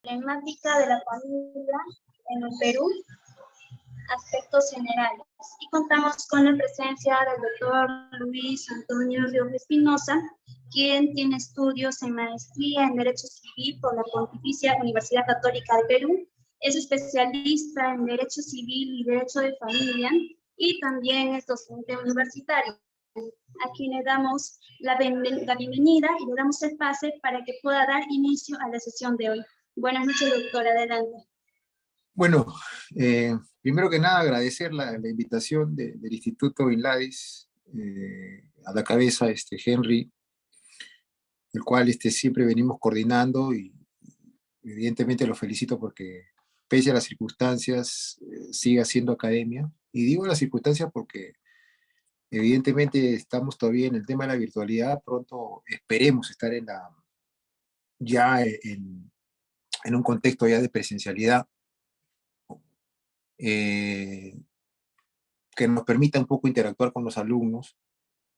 Problemática de la familia en el Perú, aspectos generales. Y contamos con la presencia del doctor Luis Antonio Ríos Espinosa, quien tiene estudios en maestría en Derecho Civil por la Pontificia Universidad Católica del Perú. Es especialista en Derecho Civil y Derecho de Familia y también es docente universitario. A quien le damos la bienvenida y le damos el pase para que pueda dar inicio a la sesión de hoy. Buenas noches, doctor. Adelante. Bueno, primero que nada agradecer la invitación del Instituto INLADIS, a la cabeza Henry, el cual siempre venimos coordinando y evidentemente lo felicito porque pese a las circunstancias sigue haciendo academia. Y digo las circunstancias porque evidentemente estamos todavía en el tema de la virtualidad, pronto esperemos estar ya en un contexto ya de presencialidad. Que nos permita un poco interactuar con los alumnos,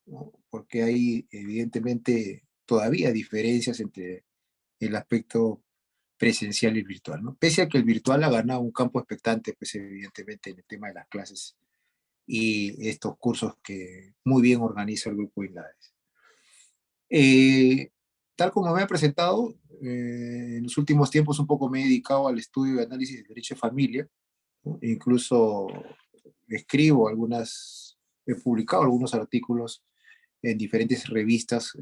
¿no? Porque hay evidentemente todavía diferencias entre el aspecto presencial y virtual, ¿no? Pese a que el virtual ha ganado un campo expectante, pues evidentemente en el tema de las clases y estos cursos que muy bien organiza el grupo INLADES. Tal como me he presentado, en los últimos tiempos un poco me he dedicado al estudio y análisis de derecho de familia, ¿no? Incluso he publicado algunos artículos en diferentes revistas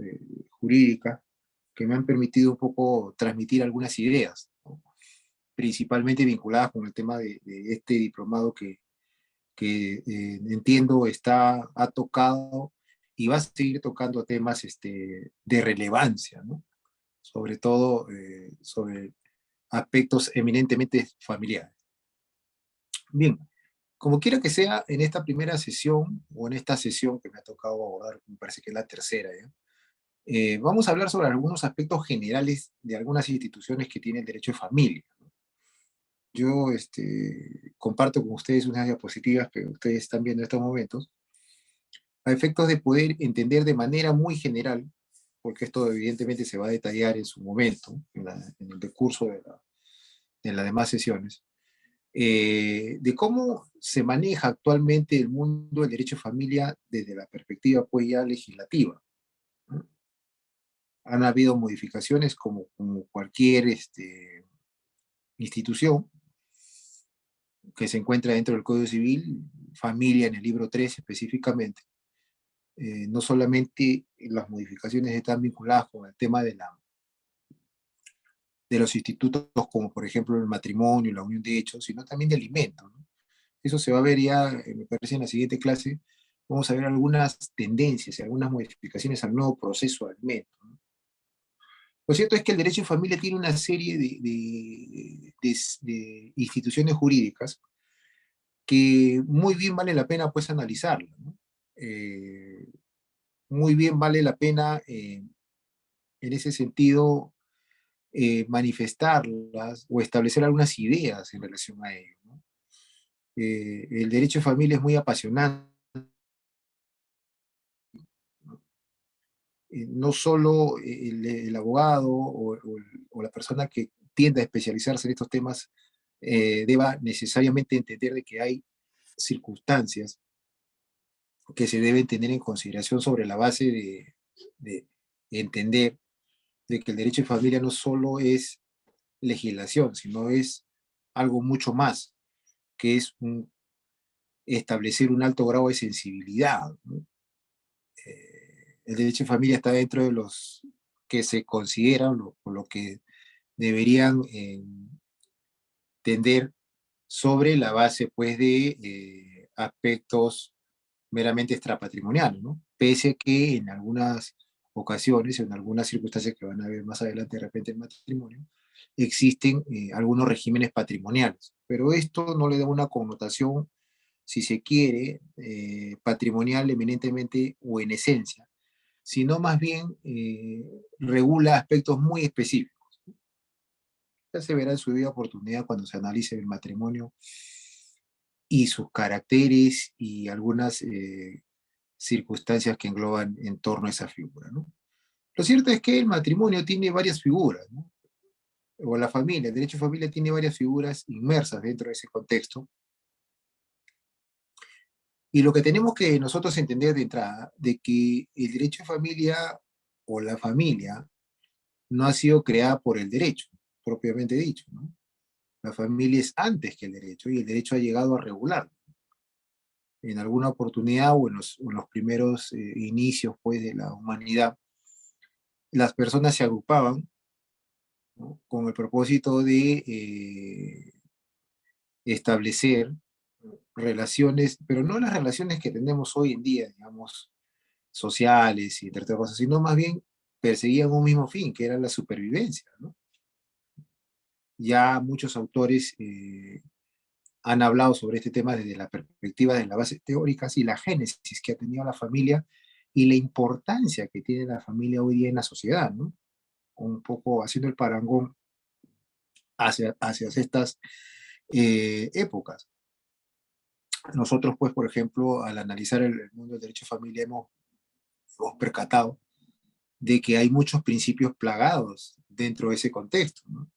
jurídicas que me han permitido un poco transmitir algunas ideas, ¿no? Principalmente vinculadas con el tema de este diplomado que entiendo ha tocado y va a seguir tocando temas de relevancia, ¿no? Sobre todo sobre aspectos eminentemente familiares. Bien, como quiera que sea, en esta primera sesión, o en esta sesión que me ha tocado abordar, me parece que es la tercera, ¿ya? Vamos a hablar sobre algunos aspectos generales de algunas instituciones que tienen derecho de familia, ¿no? Yo comparto con ustedes unas diapositivas que ustedes están viendo en estos momentos, a efectos de poder entender de manera muy general, porque esto evidentemente se va a detallar en su momento, en el decurso de las demás sesiones, de cómo se maneja actualmente el mundo del derecho de familia desde la perspectiva pues ya legislativa, ¿no? Han habido modificaciones como cualquier institución que se encuentra dentro del Código Civil, familia en el libro 3 específicamente. No solamente las modificaciones están vinculadas con el tema de los institutos como por ejemplo el matrimonio, la unión de hechos, sino también de alimentos, ¿no? Eso se va a ver ya, me parece, en la siguiente clase. Vamos a ver algunas tendencias y algunas modificaciones al nuevo proceso de alimentos, ¿no? Lo cierto es que el derecho de familia tiene una serie de instituciones jurídicas que muy bien vale la pena pues analizarla, ¿no? Muy bien vale la pena en ese sentido manifestarlas o establecer algunas ideas en relación a ello, ¿no? El derecho de familia es muy apasionante, ¿no? No solo el abogado o la persona que tiende a especializarse en estos temas deba necesariamente entender de que hay circunstancias que se deben tener en consideración sobre la base de entender de que el derecho de familia no solo es legislación, sino es algo mucho más, que es establecer un alto grado de sensibilidad, ¿no? El derecho de familia está dentro de los que se consideran o lo que deberían tender sobre la base pues de aspectos meramente extrapatrimoniales, ¿no? Pese a que en algunas ocasiones, en algunas circunstancias que van a ver más adelante de repente el matrimonio, existen algunos regímenes patrimoniales, pero esto no le da una connotación, si se quiere, patrimonial eminentemente o en esencia, sino más bien regula aspectos muy específicos. Ya se verá en su debida oportunidad cuando se analice el matrimonio y sus caracteres y algunas circunstancias que engloban en torno a esa figura, ¿no? Lo cierto es que el matrimonio tiene varias figuras, ¿no? o la familia. El derecho de familia tiene varias figuras inmersas dentro de ese contexto. Y lo que tenemos que nosotros entender de entrada, de que el derecho de familia o la familia no ha sido creada por el derecho, propiamente dicho, ¿no? La familia es antes que el derecho y el derecho ha llegado a regular. En alguna oportunidad o en los primeros inicios pues, de la humanidad, las personas se agrupaban, ¿no? Con el propósito de establecer relaciones, pero no las relaciones que tenemos hoy en día, digamos, sociales y entre otras cosas, sino más bien perseguían un mismo fin, que era la supervivencia, ¿no? Ya muchos autores han hablado sobre este tema desde la perspectiva de las bases teóricas y la génesis que ha tenido la familia y la importancia que tiene la familia hoy día en la sociedad, ¿no? Un poco haciendo el parangón hacia estas épocas. Nosotros, pues, por ejemplo, al analizar el mundo del derecho de familia, hemos percatado de que hay muchos principios plagados dentro de ese contexto, ¿no?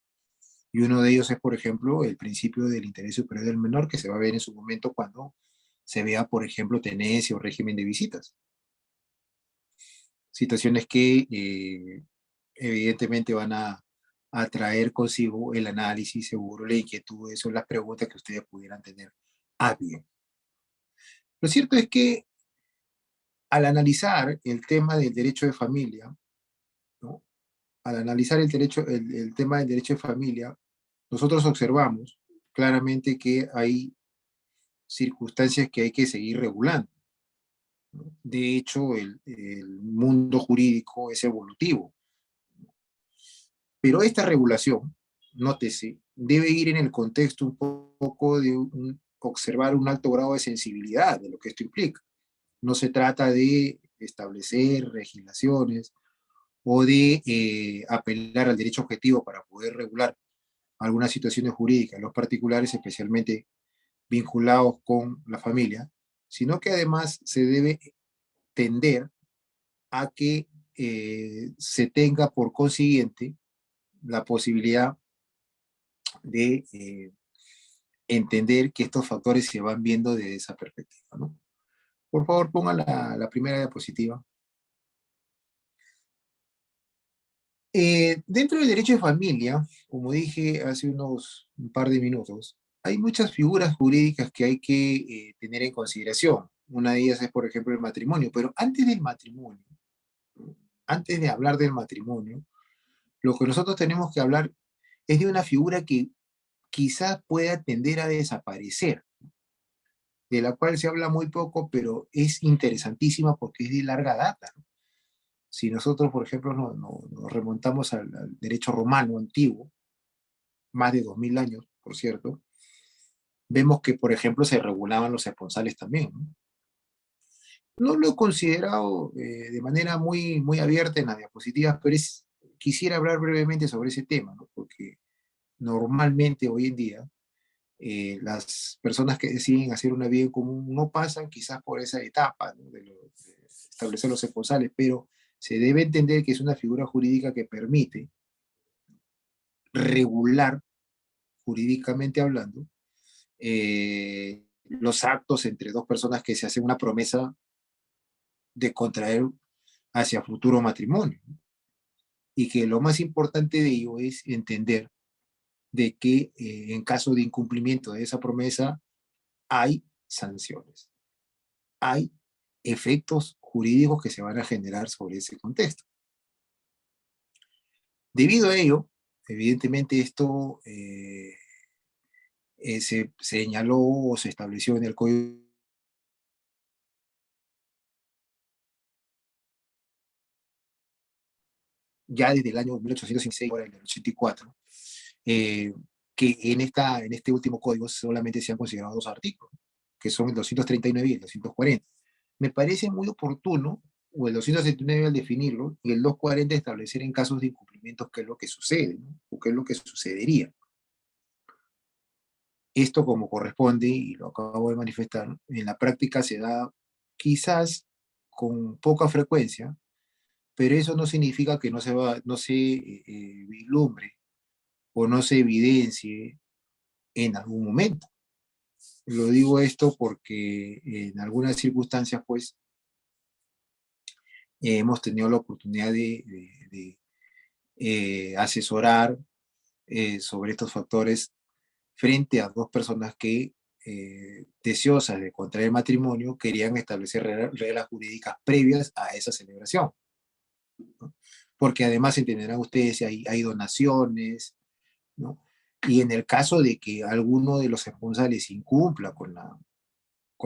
Y uno de ellos es, por ejemplo, el principio del interés superior del menor, que se va a ver en su momento cuando se vea, por ejemplo, tenencia o régimen de visitas. Situaciones que evidentemente van a traer consigo el análisis seguro, la inquietud, eso, las preguntas que ustedes pudieran tener a bien. Lo cierto es que al analizar el tema del derecho de familia, ¿no? Al analizar el tema del derecho de familia, nosotros observamos claramente que hay circunstancias que hay que seguir regulando, ¿no? De hecho, el mundo jurídico es evolutivo, pero esta regulación, nótese, debe ir en el contexto un poco de observar un alto grado de sensibilidad de lo que esto implica. No se trata de establecer legislaciones o de apelar al derecho objetivo para poder regular algunas situaciones jurídicas, los particulares especialmente vinculados con la familia, sino que además se debe tender a que se tenga por consiguiente la posibilidad de entender que estos factores se van viendo desde esa perspectiva, ¿no? Por favor, ponga la primera diapositiva. Dentro del derecho de familia, como dije hace un par de minutos, hay muchas figuras jurídicas que hay que tener en consideración. Una de ellas es, por ejemplo, el matrimonio, pero antes del matrimonio, ¿no? Antes de hablar del matrimonio, lo que nosotros tenemos que hablar es de una figura que quizás pueda tender a desaparecer, de la cual se habla muy poco, pero es interesantísima porque es de larga data, ¿no? Si nosotros, por ejemplo, nos remontamos al derecho romano antiguo, más de 2000 años, por cierto, vemos que, por ejemplo, se regulaban los esponsales también, ¿no? No lo he considerado de manera muy abierta en las diapositivas, pero quisiera hablar brevemente sobre ese tema, ¿no? Porque normalmente hoy en día las personas que deciden hacer una vida en común no pasan quizás por esa etapa, ¿no? De establecer los esponsales, pero se debe entender que es una figura jurídica que permite regular, jurídicamente hablando, los actos entre dos personas que se hacen una promesa de contraer hacia futuro matrimonio. Y que lo más importante de ello es entender de que en caso de incumplimiento de esa promesa hay sanciones, hay efectos jurídicos que se van a generar sobre ese contexto. Debido a ello, evidentemente esto se señaló o se estableció en el Código ya desde el año 1856, ahora en el 84, eh, que en este último código solamente se han considerado dos artículos, que son el 239 y el 240. Me parece muy oportuno, o el 269 al definirlo, y el 240 establecer en casos de incumplimientos qué es lo que sucede, ¿no? O qué es lo que sucedería. Esto como corresponde, y lo acabo de manifestar, en la práctica se da quizás con poca frecuencia, pero eso no significa que no se vislumbre o no se evidencie en algún momento. Lo digo esto porque en algunas circunstancias, pues, hemos tenido la oportunidad de asesorar sobre estos factores frente a dos personas que, deseosas de contraer matrimonio, querían establecer reglas jurídicas previas a esa celebración, ¿no? Porque además entenderán ustedes si hay donaciones, ¿no? Y en el caso de que alguno de los esponsales incumpla con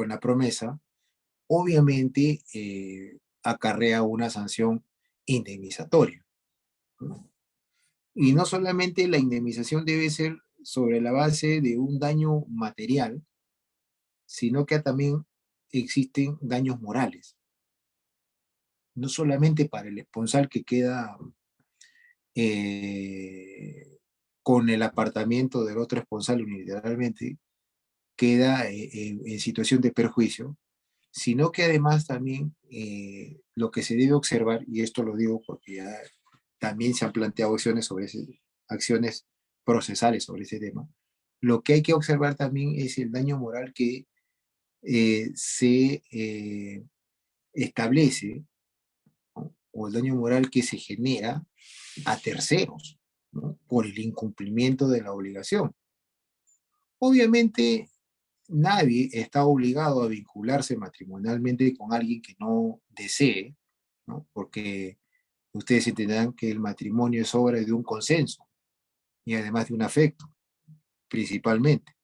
la promesa, obviamente acarrea una sanción indemnizatoria, ¿no? Y no solamente la indemnización debe ser sobre la base de un daño material, sino que también existen daños morales, no solamente para el esponsal que queda eh, con el apartamiento del otro esponsal unilateralmente, queda en situación de perjuicio, sino que además también lo que se debe observar, y esto lo digo porque ya también se han planteado acciones procesales sobre ese tema, lo que hay que observar también es el daño moral que se establece, ¿no? O el daño moral que se genera a terceros, ¿no? Por el incumplimiento de la obligación. Obviamente, nadie está obligado a vincularse matrimonialmente con alguien que no desee, ¿no? Porque ustedes entenderán que el matrimonio es obra de un consenso y además de un afecto, principalmente,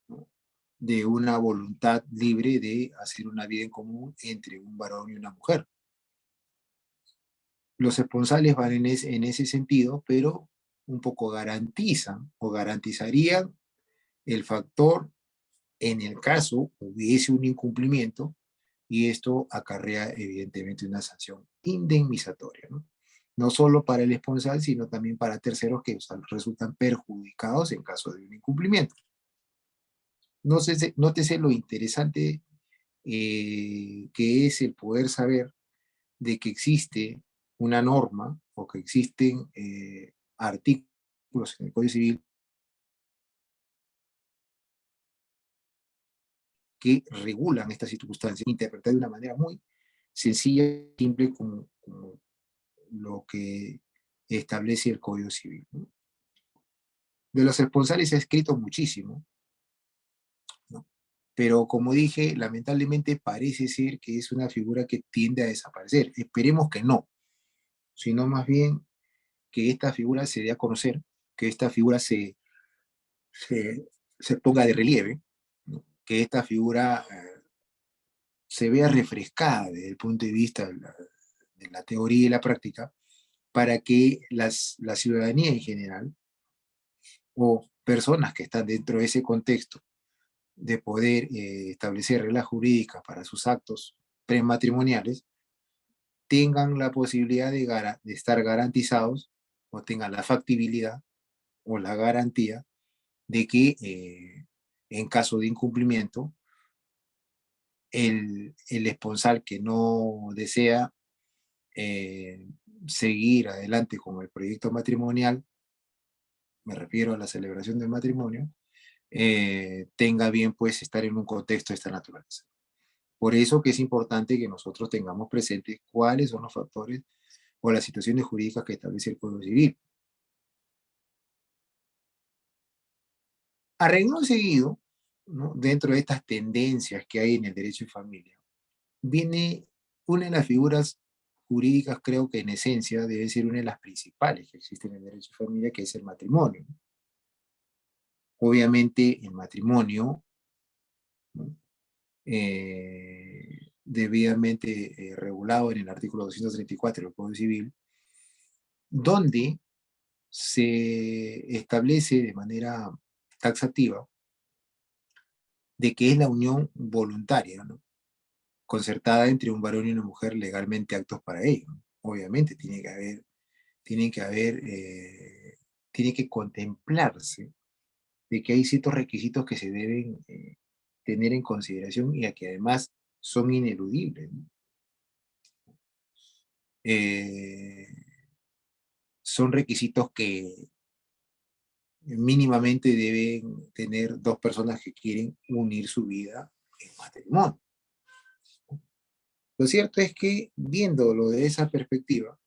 ¿no? De una voluntad libre de hacer una vida en común entre un varón y una mujer. Los esponsales van en ese sentido, pero un poco garantizan o garantizarían el factor en el caso hubiese un incumplimiento y esto acarrea evidentemente una sanción indemnizatoria, ¿no? No solo para el esponsal, sino también para terceros que resultan perjudicados en caso de un incumplimiento. No sé, nótese lo interesante que es el poder saber de que existe una norma o que existen artículos en el Código Civil que regulan estas circunstancias, interpretadas de una manera muy sencilla y simple como lo que establece el Código Civil, ¿no? De los esponsales se ha escrito muchísimo, ¿no? Pero como dije, lamentablemente parece ser que es una figura que tiende a desaparecer. Esperemos que no, sino más bien que esta figura se dé a conocer, que esta figura se, se ponga de relieve, ¿no? Que esta figura se vea refrescada desde el punto de vista de la teoría y la práctica, para que la ciudadanía en general o personas que están dentro de ese contexto de poder establecer reglas jurídicas para sus actos prematrimoniales, tengan la posibilidad de estar garantizados o tengan la factibilidad o la garantía de que en caso de incumplimiento, el esponsal que no desea eh, seguir adelante con el proyecto matrimonial, me refiero a la celebración del matrimonio, tenga bien pues estar en un contexto de esta naturaleza. Por eso que es importante que nosotros tengamos presentes cuáles son los factores o las situaciones jurídicas que establece el Código Civil. A renglón seguido, ¿no? Dentro de estas tendencias que hay en el derecho de familia, viene una de las figuras jurídicas, creo que en esencia debe ser una de las principales que existen en el derecho de familia, que es el matrimonio. Obviamente el matrimonio, ¿no? Debidamente regulado en el artículo 234 del Código Civil, donde se establece de manera taxativa de que es la unión voluntaria, ¿no? Concertada entre un varón y una mujer legalmente aptos para ello, ¿no? Obviamente tiene que haber, tiene que contemplarse de que hay ciertos requisitos que se deben tener en consideración y a que además son ineludibles, ¿no? Eh, Son requisitos que mínimamente deben tener dos personas que quieren unir su vida en matrimonio. Lo cierto es que, viéndolo de esa perspectiva,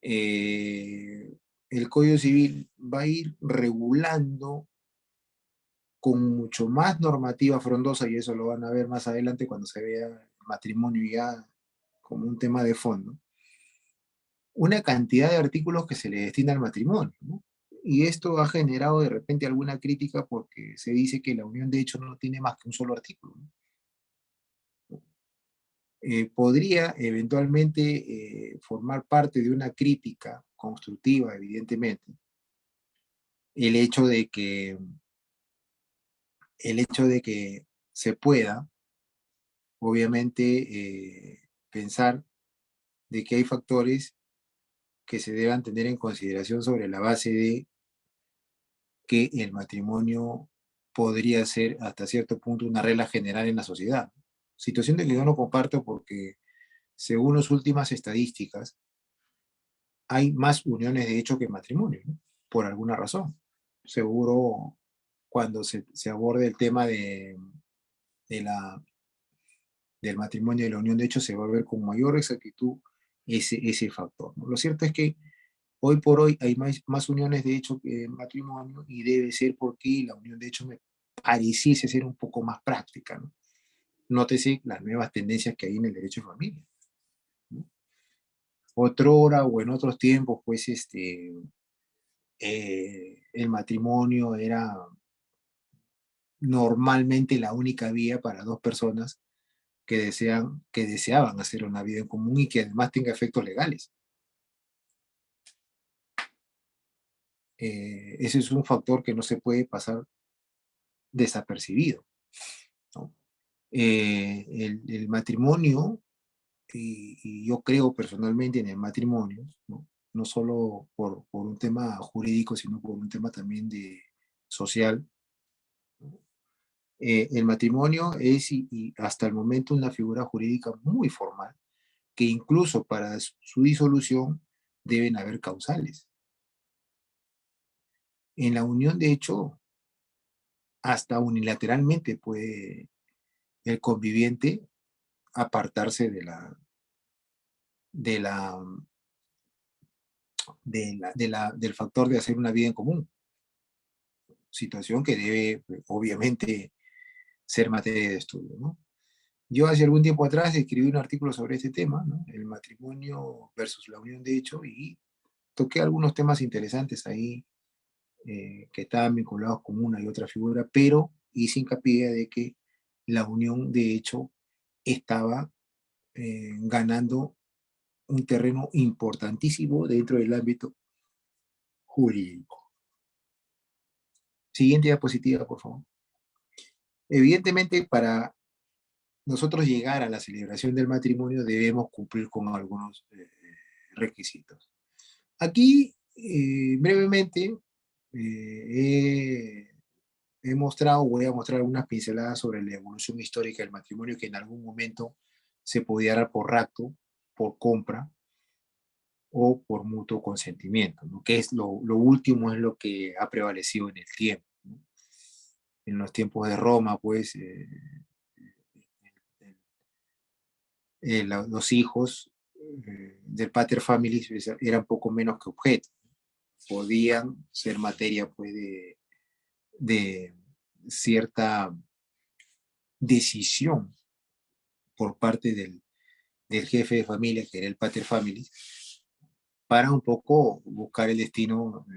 el Código Civil va a ir regulando con mucho más normativa frondosa, y eso lo van a ver más adelante cuando se vea el matrimonio ya como un tema de fondo, una cantidad de artículos que se le destina al matrimonio, ¿no? Y esto ha generado de repente alguna crítica porque se dice que la unión de hecho no tiene más que un solo artículo, ¿no? Podría eventualmente formar parte de una crítica constructiva, evidentemente, el hecho de que, el hecho de que se pueda, obviamente, pensar de que hay factores que se deban tener en consideración sobre la base de que el matrimonio podría ser hasta cierto punto una regla general en la sociedad. Situación de que yo no comparto porque, según las últimas estadísticas, hay más uniones de hecho que matrimonios, ¿no? Por alguna razón. Seguro cuando se aborde el tema de la, del matrimonio y de la unión de hecho se va a ver con mayor exactitud ese factor, ¿no? Lo cierto es que hoy por hoy hay más uniones de hecho que matrimonio y debe ser porque la unión de hecho me pareciese ser un poco más práctica, ¿no? Nótese las nuevas tendencias que hay en el derecho de familia, ¿no? Otrora o en otros tiempos, pues, el matrimonio era normalmente la única vía para dos personas que deseaban hacer una vida en común y que además tenga efectos legales. Ese es un factor que no se puede pasar desapercibido, ¿no? El matrimonio, y yo creo personalmente en el matrimonio, ¿no? No solo por un tema jurídico, sino por un tema también de social, ¿no? El matrimonio es y hasta el momento una figura jurídica muy formal, que incluso para su disolución deben haber causales. En la unión, de hecho, hasta unilateralmente puede el conviviente apartarse de la, del factor de hacer una vida en común, situación que debe, obviamente, ser materia de estudio, ¿no? Yo hace algún tiempo atrás escribí un artículo sobre este tema, ¿no? El matrimonio versus la unión de hecho, y toqué algunos temas interesantes ahí que estaban vinculados con una y otra figura, pero hice hincapié de que la unión de hecho estaba ganando un terreno importantísimo dentro del ámbito jurídico. Siguiente diapositiva, por favor. Evidentemente, para nosotros llegar a la celebración del matrimonio debemos cumplir con algunos requisitos. Aquí, brevemente, eh, he mostrado, voy a mostrar algunas pinceladas sobre la evolución histórica del matrimonio que en algún momento se podía dar por rapto, por compra o por mutuo consentimiento, ¿no? Que es lo último, es lo que ha prevalecido en el tiempo, ¿no? En los tiempos de Roma, pues, los hijos del pater familias eran poco menos que objetos, podían ser materia, pues, de cierta decisión por parte del jefe de familia, que era el pater familias, para un poco buscar el destino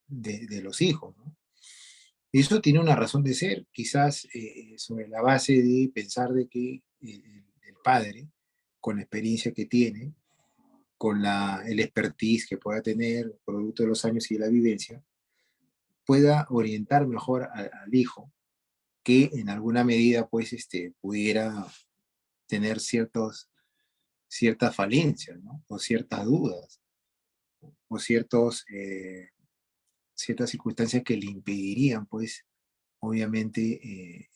de los hijos, ¿no? Eso tiene una razón de ser, quizás sobre la base de pensar de que el padre, con la experiencia que tiene, con el expertise que pueda tener, producto de los años y de la vivencia, pueda orientar mejor al hijo, que en alguna medida pues pudiera tener ciertas falencias, ¿no? O ciertas dudas, o ciertas circunstancias que le impedirían pues obviamente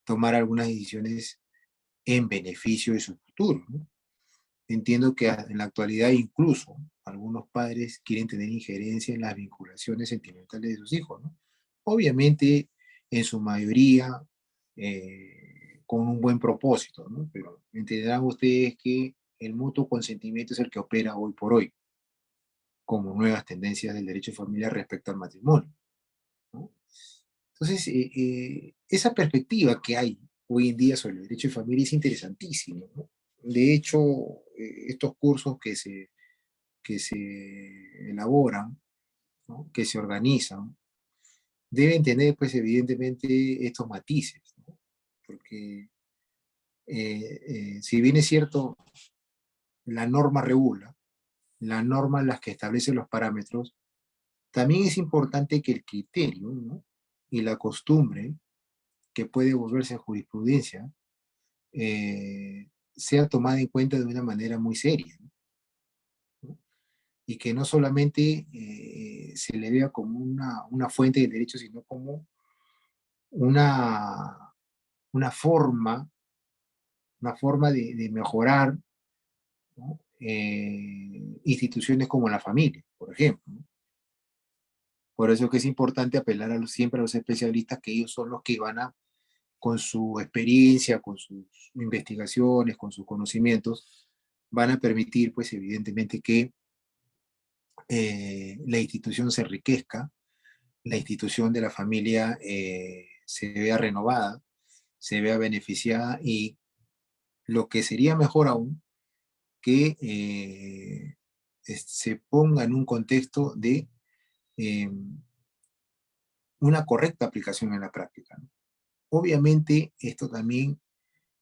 tomar algunas decisiones en beneficio de su futuro, ¿no? Entiendo que en la actualidad incluso algunos padres quieren tener injerencia en las vinculaciones sentimentales de sus hijos, ¿no? Obviamente, en su mayoría, con un buen propósito, ¿no? Pero entenderán ustedes que el mutuo consentimiento es el que opera hoy por hoy, como nuevas tendencias del derecho de familia respecto al matrimonio, ¿no? Entonces, esa perspectiva que hay hoy en día sobre el derecho de familia es interesantísimo, ¿no? De hecho, estos cursos que se elaboran, ¿no? Que se organizan, deben tener, pues, evidentemente, estos matices, ¿no? Porque, si bien es cierto, la norma regula, la norma es la que establece los parámetros, también es importante que el criterio, ¿no? Y la costumbre, que puede volverse jurisprudencia, sea tomada en cuenta de una manera muy seria, ¿no? Y que no solamente se le vea como una fuente de derechos, sino como una, una forma, una forma de mejorar, ¿no? Instituciones como la familia, por ejemplo, ¿no? Por eso que es importante apelar siempre a los especialistas, que ellos son los que van a, con su experiencia, con sus investigaciones, con sus conocimientos, van a permitir, pues evidentemente, que la institución se enriquezca, la institución de la familia se vea renovada, se vea beneficiada y lo que sería mejor aún, que se ponga en un contexto de eh, una correcta aplicación en la práctica, ¿no? Obviamente, esto también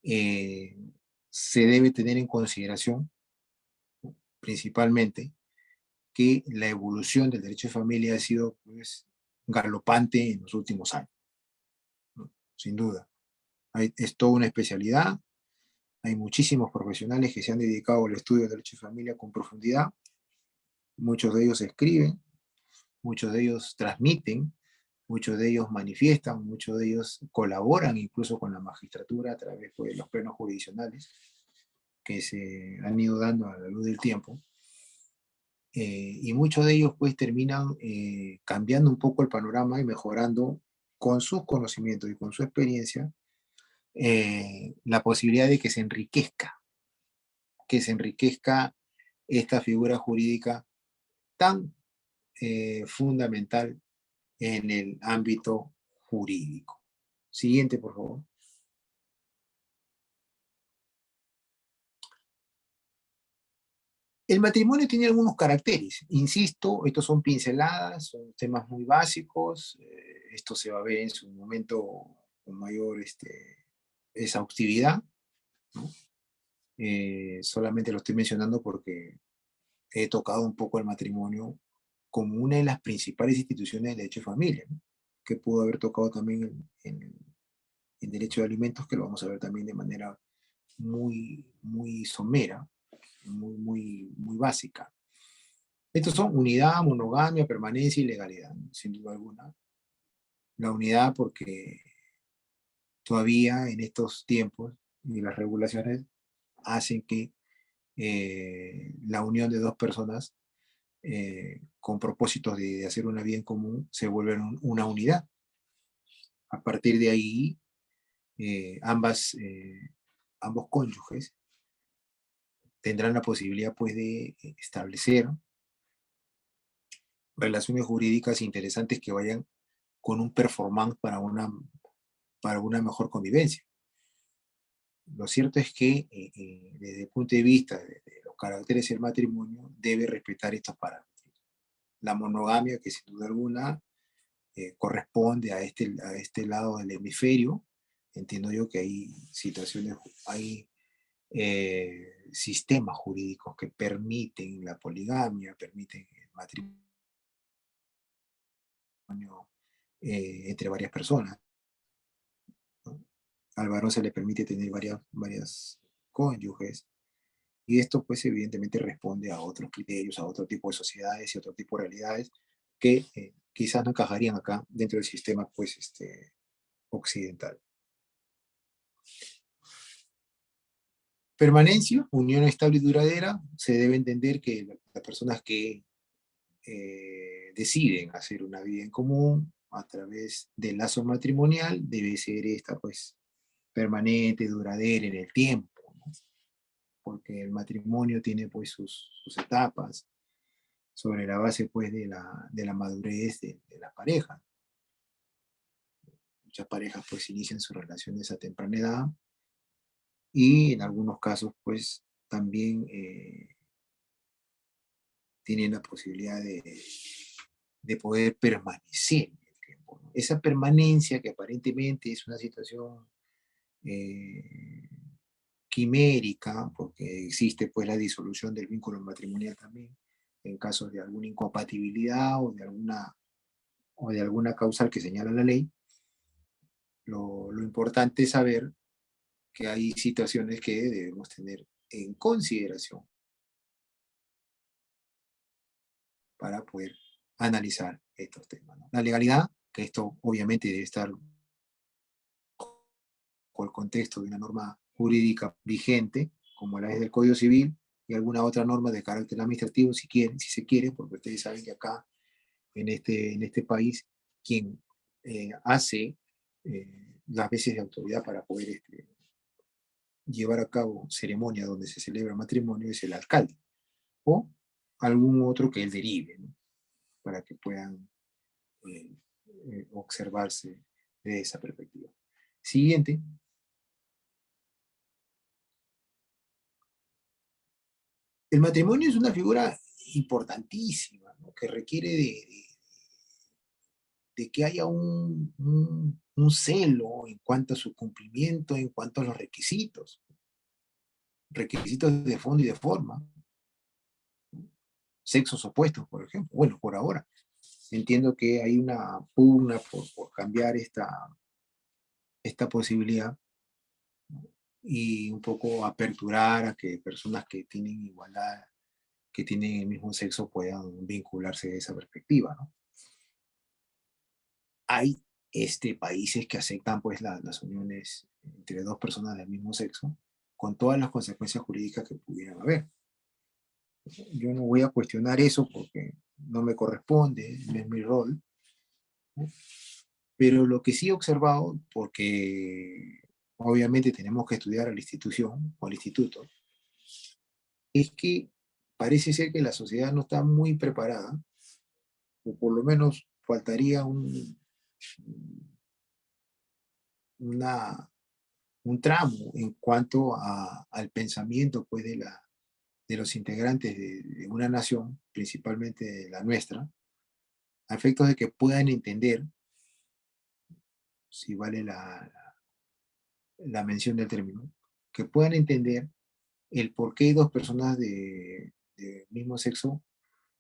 eh, se debe tener en consideración, principalmente, que la evolución del derecho de familia ha sido, pues, galopante en los últimos años, ¿no? Sin duda. Es toda una especialidad, hay muchísimos profesionales que se han dedicado al estudio del derecho de familia con profundidad, muchos de ellos escriben, muchos de ellos transmiten, muchos de ellos manifiestan, muchos de ellos colaboran incluso con la magistratura a través, pues, de los plenos jurisdiccionales que se han ido dando a la luz del tiempo. Y muchos de ellos, pues, terminan cambiando un poco el panorama y mejorando con sus conocimientos y con su experiencia la posibilidad de que se enriquezca esta figura jurídica tan fundamental en el ámbito jurídico. Siguiente, por favor. El matrimonio tiene algunos caracteres, insisto, estos son pinceladas, son temas muy básicos, esto se va a ver en su momento con mayor exhaustividad, ¿no? Solamente lo estoy mencionando porque he tocado un poco el matrimonio como una de las principales instituciones del derecho de familia, ¿no? Que pudo haber tocado también en derecho de alimentos, que lo vamos a ver también de manera muy somera, muy básica. Estos son unidad, monogamia, permanencia y legalidad, ¿no? Sin duda alguna. La unidad porque todavía en estos tiempos y las regulaciones hacen que la unión de dos personas con propósitos de hacer una vida en común se vuelven una unidad. A partir de ahí, ambos cónyuges tendrán la posibilidad, pues, de establecer relaciones jurídicas interesantes que vayan con un performance para una mejor convivencia. Lo cierto es que desde el punto de vista de los caracteres del matrimonio debe respetar estos parámetros. La monogamia, que sin duda alguna corresponde a este lado del hemisferio. Entiendo yo que hay situaciones, hay sistemas jurídicos que permiten la poligamia, permiten el matrimonio entre varias personas, ¿no? Al varón se le permite tener varias cónyuges, y esto, pues, evidentemente responde a otros criterios, a otro tipo de sociedades y otro tipo de realidades que quizás no encajarían acá dentro del sistema, pues, occidental. Permanencia, unión estable y duradera, se debe entender que las personas que deciden hacer una vida en común a través del lazo matrimonial debe ser esta, pues, permanente, duradera en el tiempo, ¿no? Porque el matrimonio tiene, pues, sus etapas sobre la base, pues, de la madurez de la pareja. Muchas parejas, pues, inician sus relaciones a temprana edad y en algunos casos, pues, también tienen la posibilidad de poder permanecer en el tiempo, ¿no? Esa permanencia que aparentemente es una situación eh, quimérica, porque existe pues la disolución del vínculo matrimonial también, en casos de alguna incompatibilidad o de alguna causal que señala la ley, lo importante es saber que hay situaciones que debemos tener en consideración para poder analizar estos temas, ¿no? La legalidad, que esto obviamente debe estar con el contexto de una norma jurídica vigente, como la es del Código Civil, y alguna otra norma de carácter administrativo, si quieren, si se quiere, porque ustedes saben que acá, en este país, quien hace las veces de autoridad para poder llevar a cabo ceremonia donde se celebra matrimonio es el alcalde, o algún otro que él derive, ¿no? Para que puedan eh, observarse de esa perspectiva. Siguiente. El matrimonio es una figura importantísima, ¿no? Que requiere de que haya un celo en cuanto a su cumplimiento, en cuanto a los requisitos de fondo y de forma, sexos opuestos, por ejemplo. Bueno, por ahora. Entiendo que hay una pugna por cambiar esta posibilidad y un poco aperturar a que personas que tienen igualdad, que tienen el mismo sexo, puedan vincularse de esa perspectiva, ¿no? Hay países que aceptan pues las uniones entre dos personas del mismo sexo con todas las consecuencias jurídicas que pudieran haber. Yo no voy a cuestionar eso porque no me corresponde, no es mi rol, ¿no? Pero lo que sí he observado, porque obviamente tenemos que estudiar a la institución o al instituto, es que parece ser que la sociedad no está muy preparada, o por lo menos faltaría una, un tramo en cuanto al pensamiento pues, de los integrantes de una nación, principalmente de la nuestra, a efectos de que puedan entender, si vale la mención del término, que puedan entender el por qué dos personas de mismo sexo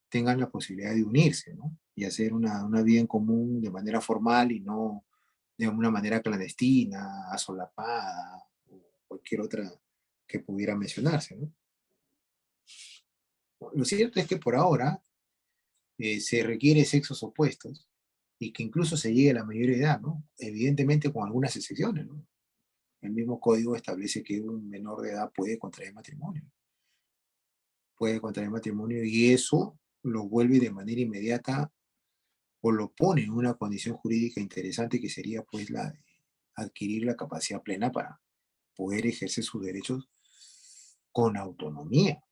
tengan la posibilidad de unirse, ¿no? Y hacer una vida en común de manera formal y no de una manera clandestina, asolapada, o cualquier otra que pudiera mencionarse, ¿no? Lo cierto es que por ahora se requiere sexos opuestos y que incluso se llegue a la mayoría de edad, ¿no? Evidentemente con algunas excepciones, ¿no? El mismo código establece que un menor de edad puede contraer matrimonio y eso lo vuelve de manera inmediata o lo pone en una condición jurídica interesante que sería pues la de adquirir la capacidad plena para poder ejercer sus derechos con autonomía,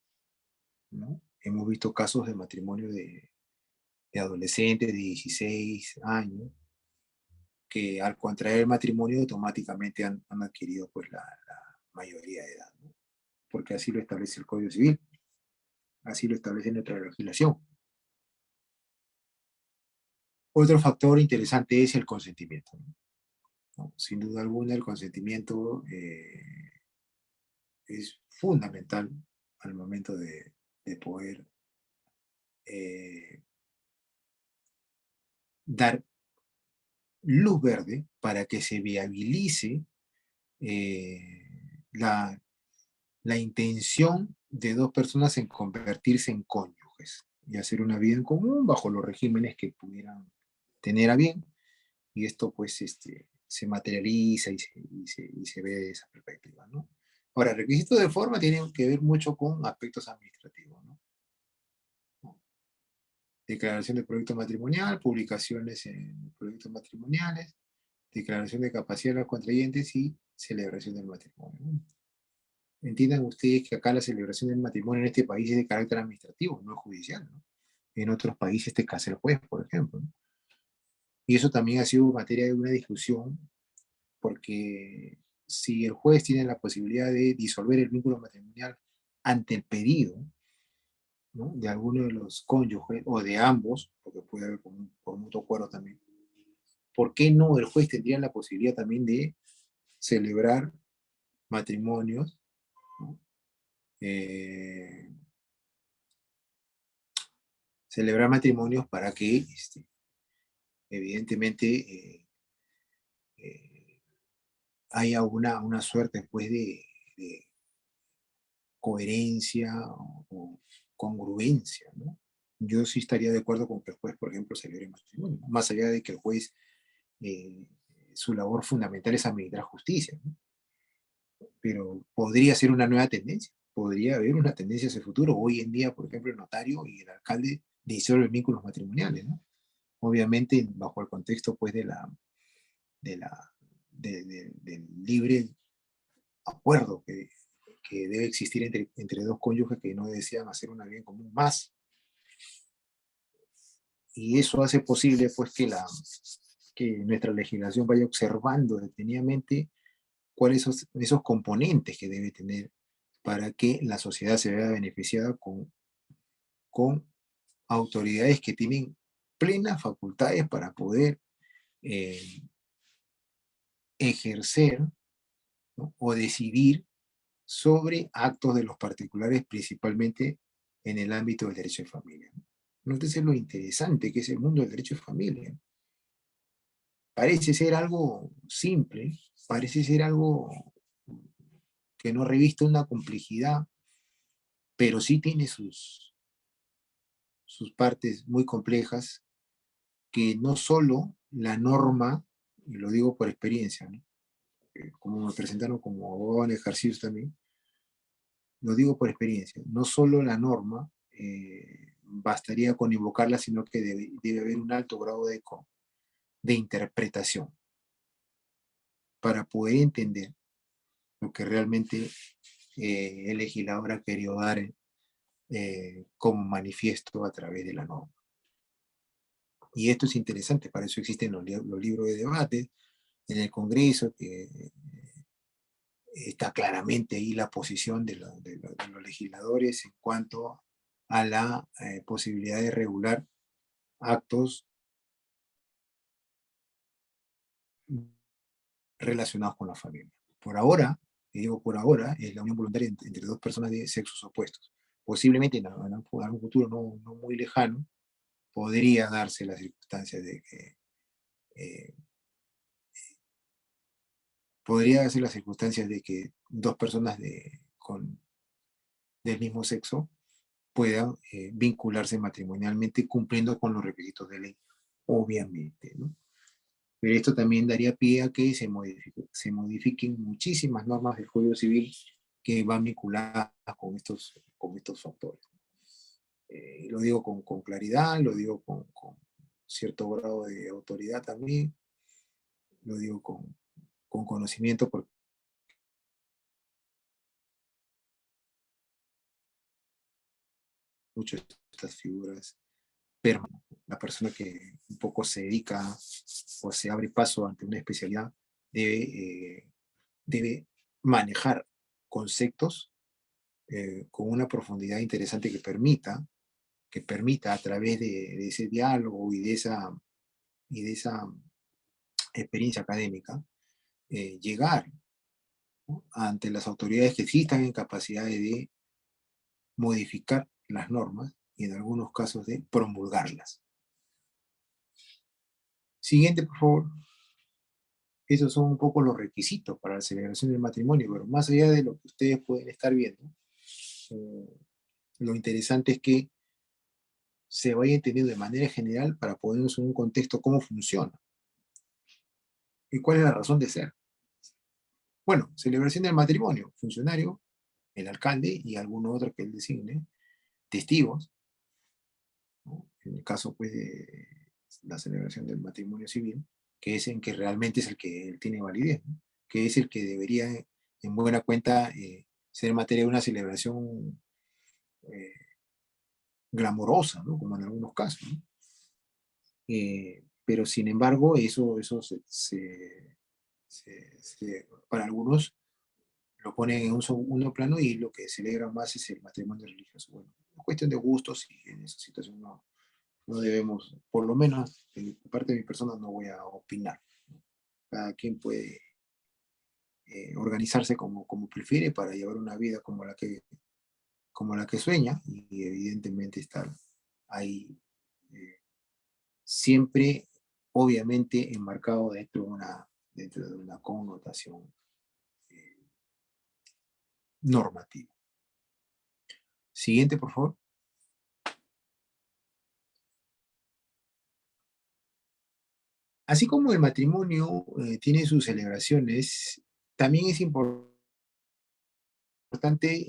¿no? Hemos visto casos de matrimonio de adolescentes de 16 años que al contraer el matrimonio automáticamente han adquirido pues la mayoría de edad, ¿no? Porque así lo establece el Código Civil, así lo establece nuestra legislación. Otro factor interesante es el consentimiento, ¿no? Sin duda alguna, el consentimiento es fundamental al momento de poder eh, dar luz verde para que se viabilice la, la intención de dos personas en convertirse en cónyuges y hacer una vida en común bajo los regímenes que pudieran tener a bien. Y esto pues se materializa y se ve de esa perspectiva, ¿no? Ahora, requisitos de forma tienen que ver mucho con aspectos administrativos, ¿no? Declaración de proyecto matrimonial, publicaciones en proyectos matrimoniales, declaración de capacidad de los contrayentes y celebración del matrimonio, ¿no? Entiendan ustedes que acá la celebración del matrimonio en este país es de carácter administrativo, no judicial, ¿no? En otros países te casa el juez, por ejemplo, ¿no? Y eso también ha sido materia de una discusión, porque si el juez tiene la posibilidad de disolver el vínculo matrimonial ante el pedido, ¿no?, de alguno de los cónyuges o de ambos, porque puede haber por mutuo acuerdo también, ¿por qué no el juez tendría la posibilidad también de celebrar matrimonios, ¿no? Eh, celebrar matrimonios para que, evidentemente, eh, haya una suerte pues, de coherencia o congruencia, ¿no? Yo sí estaría de acuerdo con que el juez, por ejemplo, celebre matrimonio, más allá de que el juez, eh, su labor fundamental es administrar justicia, ¿no? Pero podría ser una nueva tendencia, podría haber una tendencia hacia el futuro. Hoy en día, por ejemplo, el notario y el alcalde disuelven vínculos matrimoniales, ¿no? Obviamente bajo el contexto pues de la, del libre acuerdo que debe existir entre dos cónyuges que no desean hacer una vida en común más. Y eso hace posible pues que nuestra legislación vaya observando detenidamente cuáles son esos componentes que debe tener para que la sociedad se vea beneficiada con autoridades que tienen plenas facultades para poder eh, ejercer, ¿no?, o decidir sobre actos de los particulares, principalmente en el ámbito del derecho de familia, ¿no? Entonces, lo interesante que es el mundo del derecho de familia. Parece ser algo simple, parece ser algo que no reviste una complejidad, pero sí tiene sus partes muy complejas, que no solo la norma, y lo digo por experiencia, ¿no?, como me presentaron como abogado en ejercicio también, lo digo por experiencia, no solo la norma bastaría con invocarla, sino que debe haber un alto grado de interpretación para poder entender lo que realmente el legislador ha querido dar como manifiesto a través de la norma. Y esto es interesante, para eso existen los libros de debate en el Congreso, que está claramente ahí la posición de los legisladores en cuanto a la posibilidad de regular actos relacionados con la familia. Por ahora, y digo por ahora, es la unión voluntaria entre dos personas de sexos opuestos. Posiblemente en algún futuro no muy lejano podría darse las circunstancias de que eh, podría darse las circunstancias de que dos personas del mismo sexo puedan vincularse matrimonialmente cumpliendo con los requisitos de ley, obviamente, ¿no? Pero esto también daría pie a que se modifiquen muchísimas normas del Código Civil que van vinculadas con estos factores. Lo digo con claridad, lo digo con cierto grado de autoridad también, lo digo con conocimiento, porque muchas de estas figuras, pero la persona que un poco se dedica o se abre paso ante una especialidad debe manejar conceptos con una profundidad interesante que permita a través de ese diálogo y de esa experiencia académica llegar, ¿no?, ante las autoridades que sí están en capacidad de modificar las normas y en algunos casos de promulgarlas. Siguiente, por favor. Esos son un poco los requisitos para la celebración del matrimonio, pero más allá de lo que ustedes pueden estar viendo, eh, lo interesante es que se vaya entendiendo de manera general para ponernos en un contexto cómo funciona y cuál es la razón de ser. Bueno, celebración del matrimonio, funcionario, el alcalde y alguno otro que él designe, testigos, ¿no? En el caso pues de la celebración del matrimonio civil, que es en que realmente es el que él tiene validez, ¿no? Que es el que debería en buena cuenta ser materia de una celebración eh, glamorosa, ¿no? Como en algunos casos, ¿no? Pero sin embargo, eso para algunos lo ponen en un segundo plano y lo que celebran más es el matrimonio religioso. Bueno, es cuestión de gustos y en esa situación no debemos, por lo menos de parte de mi persona, no voy a opinar. Cada quien puede organizarse como prefiere para llevar una vida como la que sueña y evidentemente estar ahí eh, siempre, obviamente, enmarcado dentro de una connotación eh, normativa. Siguiente, por favor. Así como el matrimonio tiene sus celebraciones, también es importante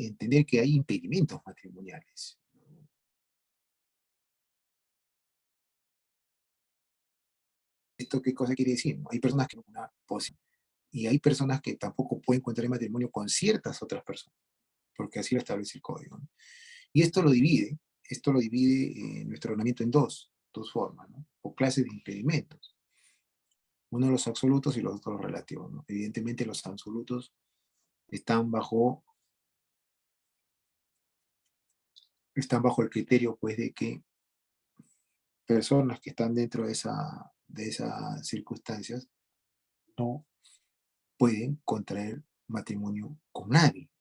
entender que hay impedimentos matrimoniales. ¿Esto qué cosa quiere decir? ¿No? Hay personas que no tienen una posibilidad y hay personas que tampoco pueden contraer matrimonio con ciertas otras personas, porque así lo establece el código, ¿no? Y esto lo divide nuestro ordenamiento en dos formas, ¿no? O clases de impedimentos. Uno los absolutos y los otros los relativos, ¿no? Evidentemente los absolutos están bajo el criterio, pues, de que personas que están dentro de esas circunstancias no pueden contraer matrimonio con nadie.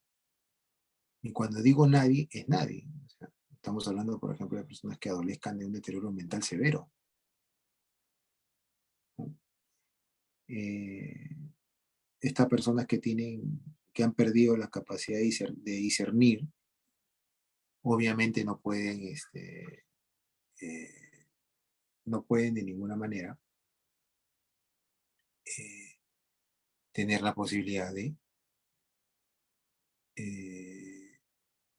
Y cuando digo nadie, es nadie. O sea, estamos hablando, por ejemplo, de personas que adolezcan de un deterioro mental severo, ¿no? Eh, Estas personas que han perdido la capacidad de discernir, obviamente no pueden de ninguna manera eh, tener la posibilidad de eh,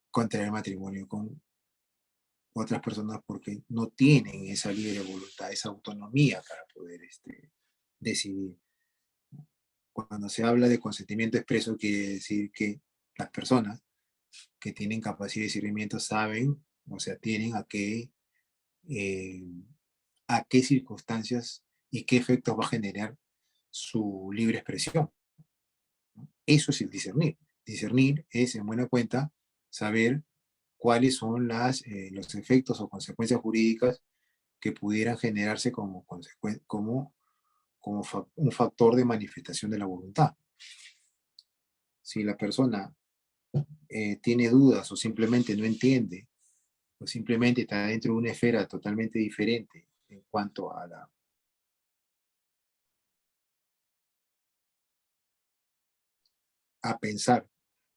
contraer matrimonio con otras personas porque no tienen esa libre voluntad, esa autonomía para poder decidir. Cuando se habla de consentimiento expreso, quiere decir que las personas que tienen capacidad de discernimiento saben, o sea, tienen eh, a qué circunstancias y qué efectos va a generar su libre expresión, ¿no? Eso es el discernir. Discernir es, en buena cuenta, saber cuáles son los efectos o consecuencias jurídicas que pudieran generarse como un factor de manifestación de la voluntad. Si la persona tiene dudas o simplemente no entiende, o simplemente está dentro de una esfera totalmente diferente en cuanto a pensar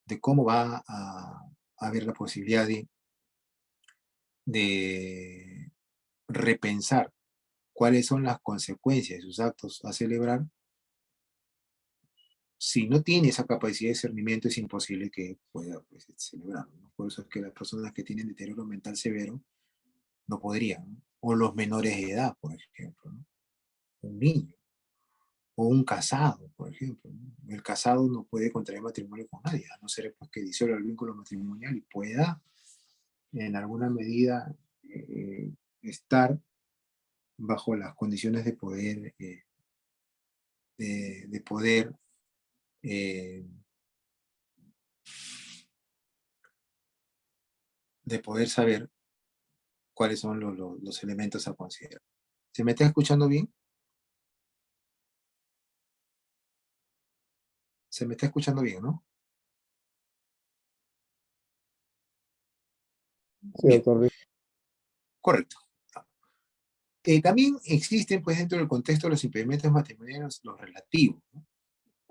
de cómo va a haber la posibilidad de repensar cuáles son las consecuencias de sus actos a celebrar, si no tiene esa capacidad de discernimiento es imposible que pueda, pues, celebrar, ¿no? Por eso es que las personas que tienen deterioro mental severo no podrían, ¿no? O los menores de edad, por ejemplo, ¿no? Un niño, o un casado, por ejemplo, ¿no? El casado no puede contraer matrimonio con nadie, a no ser, pues, que disuelva el vínculo matrimonial y pueda, en alguna medida, estar bajo las condiciones de poder eh, saber cuáles son los elementos a considerar. ¿Se me está escuchando bien? Se me está escuchando bien, ¿no? Sí, Bien, doctor Luis. correcto. También existen, pues, dentro del contexto de los impedimentos matrimoniales, los relativos, ¿no?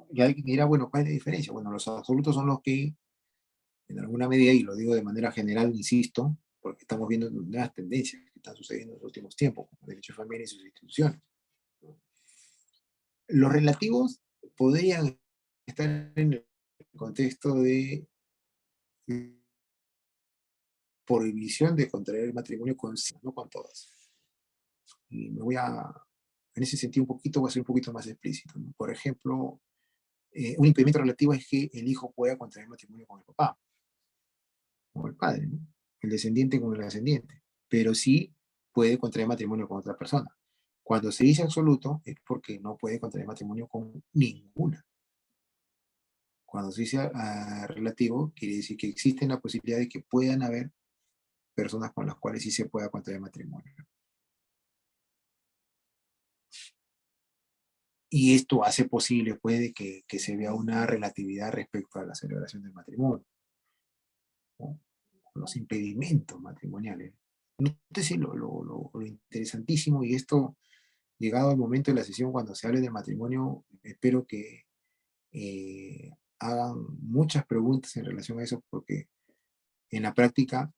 Y alguien dirá, bueno, ¿cuál es la diferencia? Bueno, los absolutos son los que, en alguna medida, y lo digo de manera general, insisto, porque estamos viendo nuevas tendencias que están sucediendo en los últimos tiempos, como el derecho de familia y sus instituciones, ¿no? Los relativos podrían estar en el contexto de prohibición de contraer matrimonio con, no con todas. Y en ese sentido voy a ser un poquito más explícito, ¿no? Por ejemplo, un impedimento relativo es que el hijo pueda contraer matrimonio con el papá, con el padre, ¿no? El descendiente con el ascendiente, pero sí puede contraer matrimonio con otra persona. Cuando se dice absoluto es porque no puede contraer matrimonio con ninguna. Cuando se dice relativo, quiere decir que existe la posibilidad de que puedan haber personas con las cuales sí se pueda contraer matrimonio. Y esto hace posible, puede que se vea una relatividad respecto a la celebración del matrimonio, ¿no? Los impedimentos matrimoniales. Nótese lo interesantísimo, y esto, llegado al momento de la sesión, cuando se hable del matrimonio, espero que hagan muchas preguntas en relación a eso, porque en la práctica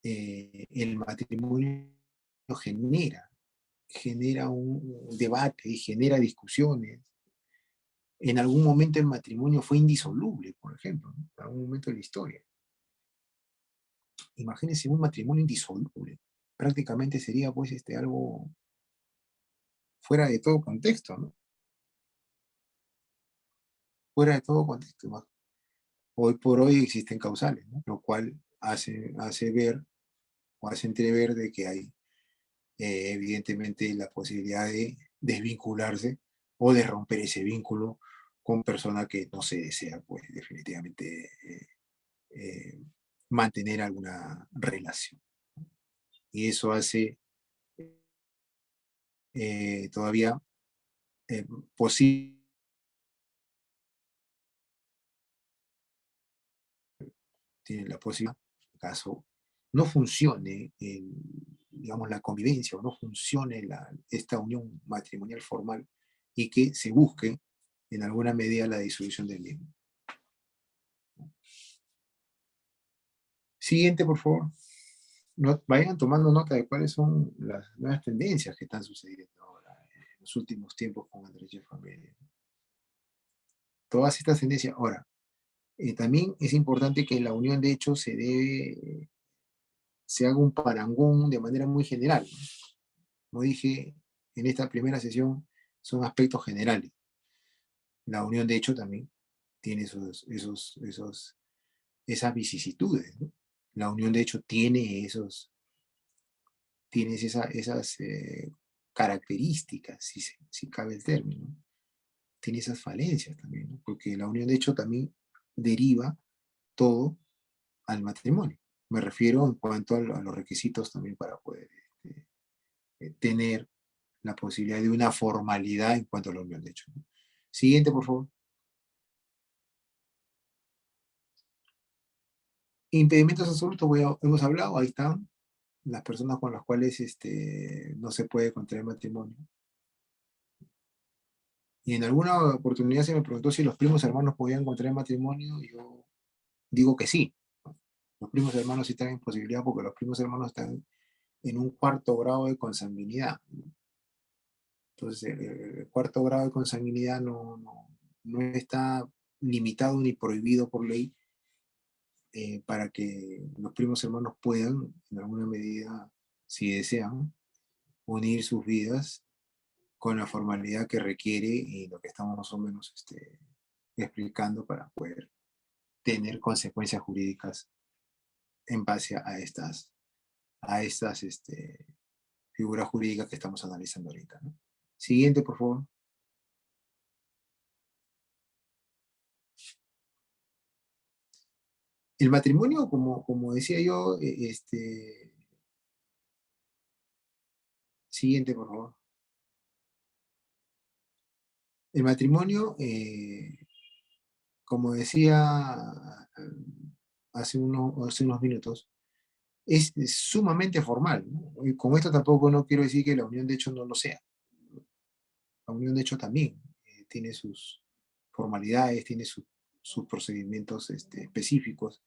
el matrimonio genera un debate y genera discusiones. En algún momento el matrimonio fue indisoluble, por ejemplo, ¿no? En algún momento de la historia. Imagínense un matrimonio indisoluble. Prácticamente sería pues algo fuera de todo contexto, ¿no? Fuera de todo contexto, ¿no? Hoy por hoy existen causales, ¿no? Lo cual hace ver o hace entrever de que hay evidentemente la posibilidad de desvincularse o de romper ese vínculo con persona que no se desea, pues definitivamente eh, mantener alguna relación. Y eso hace todavía posible, tiene la posibilidad, en caso no funcione, digamos, la convivencia o no funcione esta unión matrimonial formal, y que se busque en alguna medida la disolución del mismo. Siguiente, por favor. Vayan tomando nota de cuáles son las nuevas tendencias que están sucediendo ahora en los últimos tiempos con Andrés Familia. Todas estas tendencias. Ahora, también es importante que la unión de hecho se haga un parangón de manera muy general, ¿no? Como dije en esta primera sesión, son aspectos generales. La unión de hecho también tiene esas vicisitudes, ¿no? La unión de hecho tiene esas características, si cabe el término. Tiene esas falencias también, ¿no? Porque la unión de hecho también deriva todo al matrimonio. Me refiero en cuanto a los requisitos también para poder tener la posibilidad de una formalidad en cuanto a la unión de hecho, ¿no? Siguiente, por favor. Impedimentos absolutos, hemos hablado, ahí están las personas con las cuales no se puede contraer matrimonio. Y en alguna oportunidad se me preguntó si los primos hermanos podían contraer matrimonio, y yo digo que sí. Los primos hermanos sí tienen posibilidad, porque los primos hermanos están en un cuarto grado de consanguinidad. Entonces, el cuarto grado de consanguinidad no está limitado ni prohibido por ley, para que los primos hermanos puedan, en alguna medida, si desean, unir sus vidas con la formalidad que requiere y lo que estamos más o menos explicando, para poder tener consecuencias jurídicas en base a estas figuras jurídicas que estamos analizando ahorita, ¿no? Siguiente, por favor. El matrimonio, como decía yo, siguiente, por favor. El matrimonio, como decía hace unos minutos, es sumamente formal, ¿no? Y con esto tampoco no quiero decir que la unión de hecho no lo sea. La unión de hecho también tiene sus formalidades, tiene sus procedimientos específicos,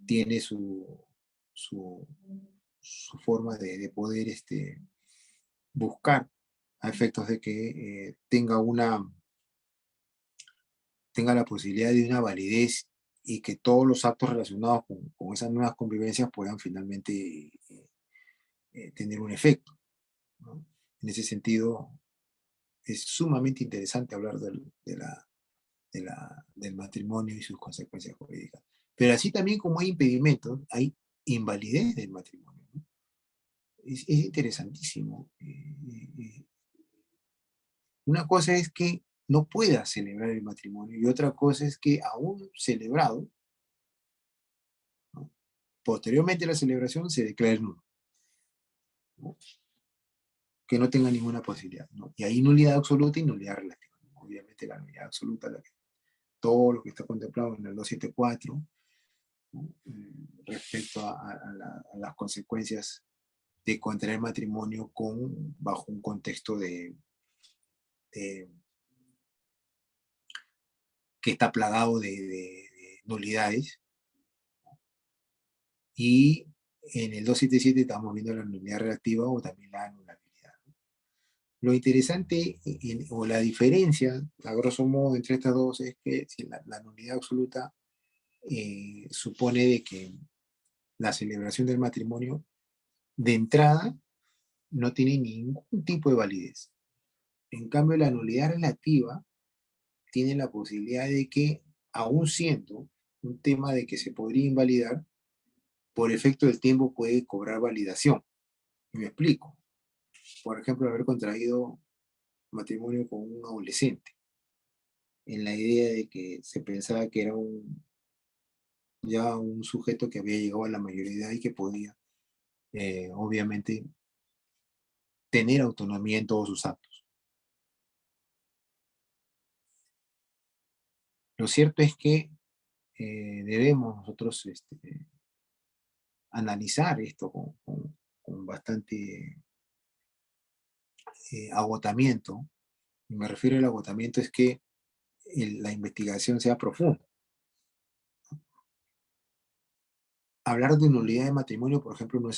tiene su, su forma de poder buscar a efectos de que tenga la posibilidad de una validez y que todos los actos relacionados con esas nuevas convivencias puedan finalmente tener un efecto, ¿no? En ese sentido, es sumamente interesante hablar del matrimonio y sus consecuencias jurídicas. Pero así también como hay impedimentos, hay invalidez del matrimonio, ¿no? Es interesantísimo. Una cosa es que no pueda celebrar el matrimonio y otra cosa es que aún celebrado, ¿no? Posteriormente a la celebración se declara nulo, ¿no? Que no tenga ninguna posibilidad, ¿no? Y hay nulidad absoluta y nulidad relativa, ¿no? Obviamente la nulidad absoluta, todo lo que está contemplado en el 274, ¿no? Respecto a las consecuencias de contraer matrimonio bajo un contexto de que está plagado de nulidades. Y en el 277 estamos viendo la nulidad relativa o también la anulabilidad. Lo interesante o la diferencia, a grosso modo, entre estas dos es que si la nulidad absoluta supone de que la celebración del matrimonio de entrada no tiene ningún tipo de validez. En cambio, la nulidad relativa tiene la posibilidad de que, aun siendo un tema de que se podría invalidar, por efecto del tiempo puede cobrar validación. Y me explico. Por ejemplo, haber contraído matrimonio con un adolescente, en la idea de que se pensaba que era ya un sujeto que había llegado a la mayoría y que podía, obviamente, tener autonomía en todos sus actos. Lo cierto es que debemos nosotros analizar esto con bastante agotamiento. Y me refiero al agotamiento es que la investigación sea profunda. Hablar de nulidad de matrimonio, por ejemplo, no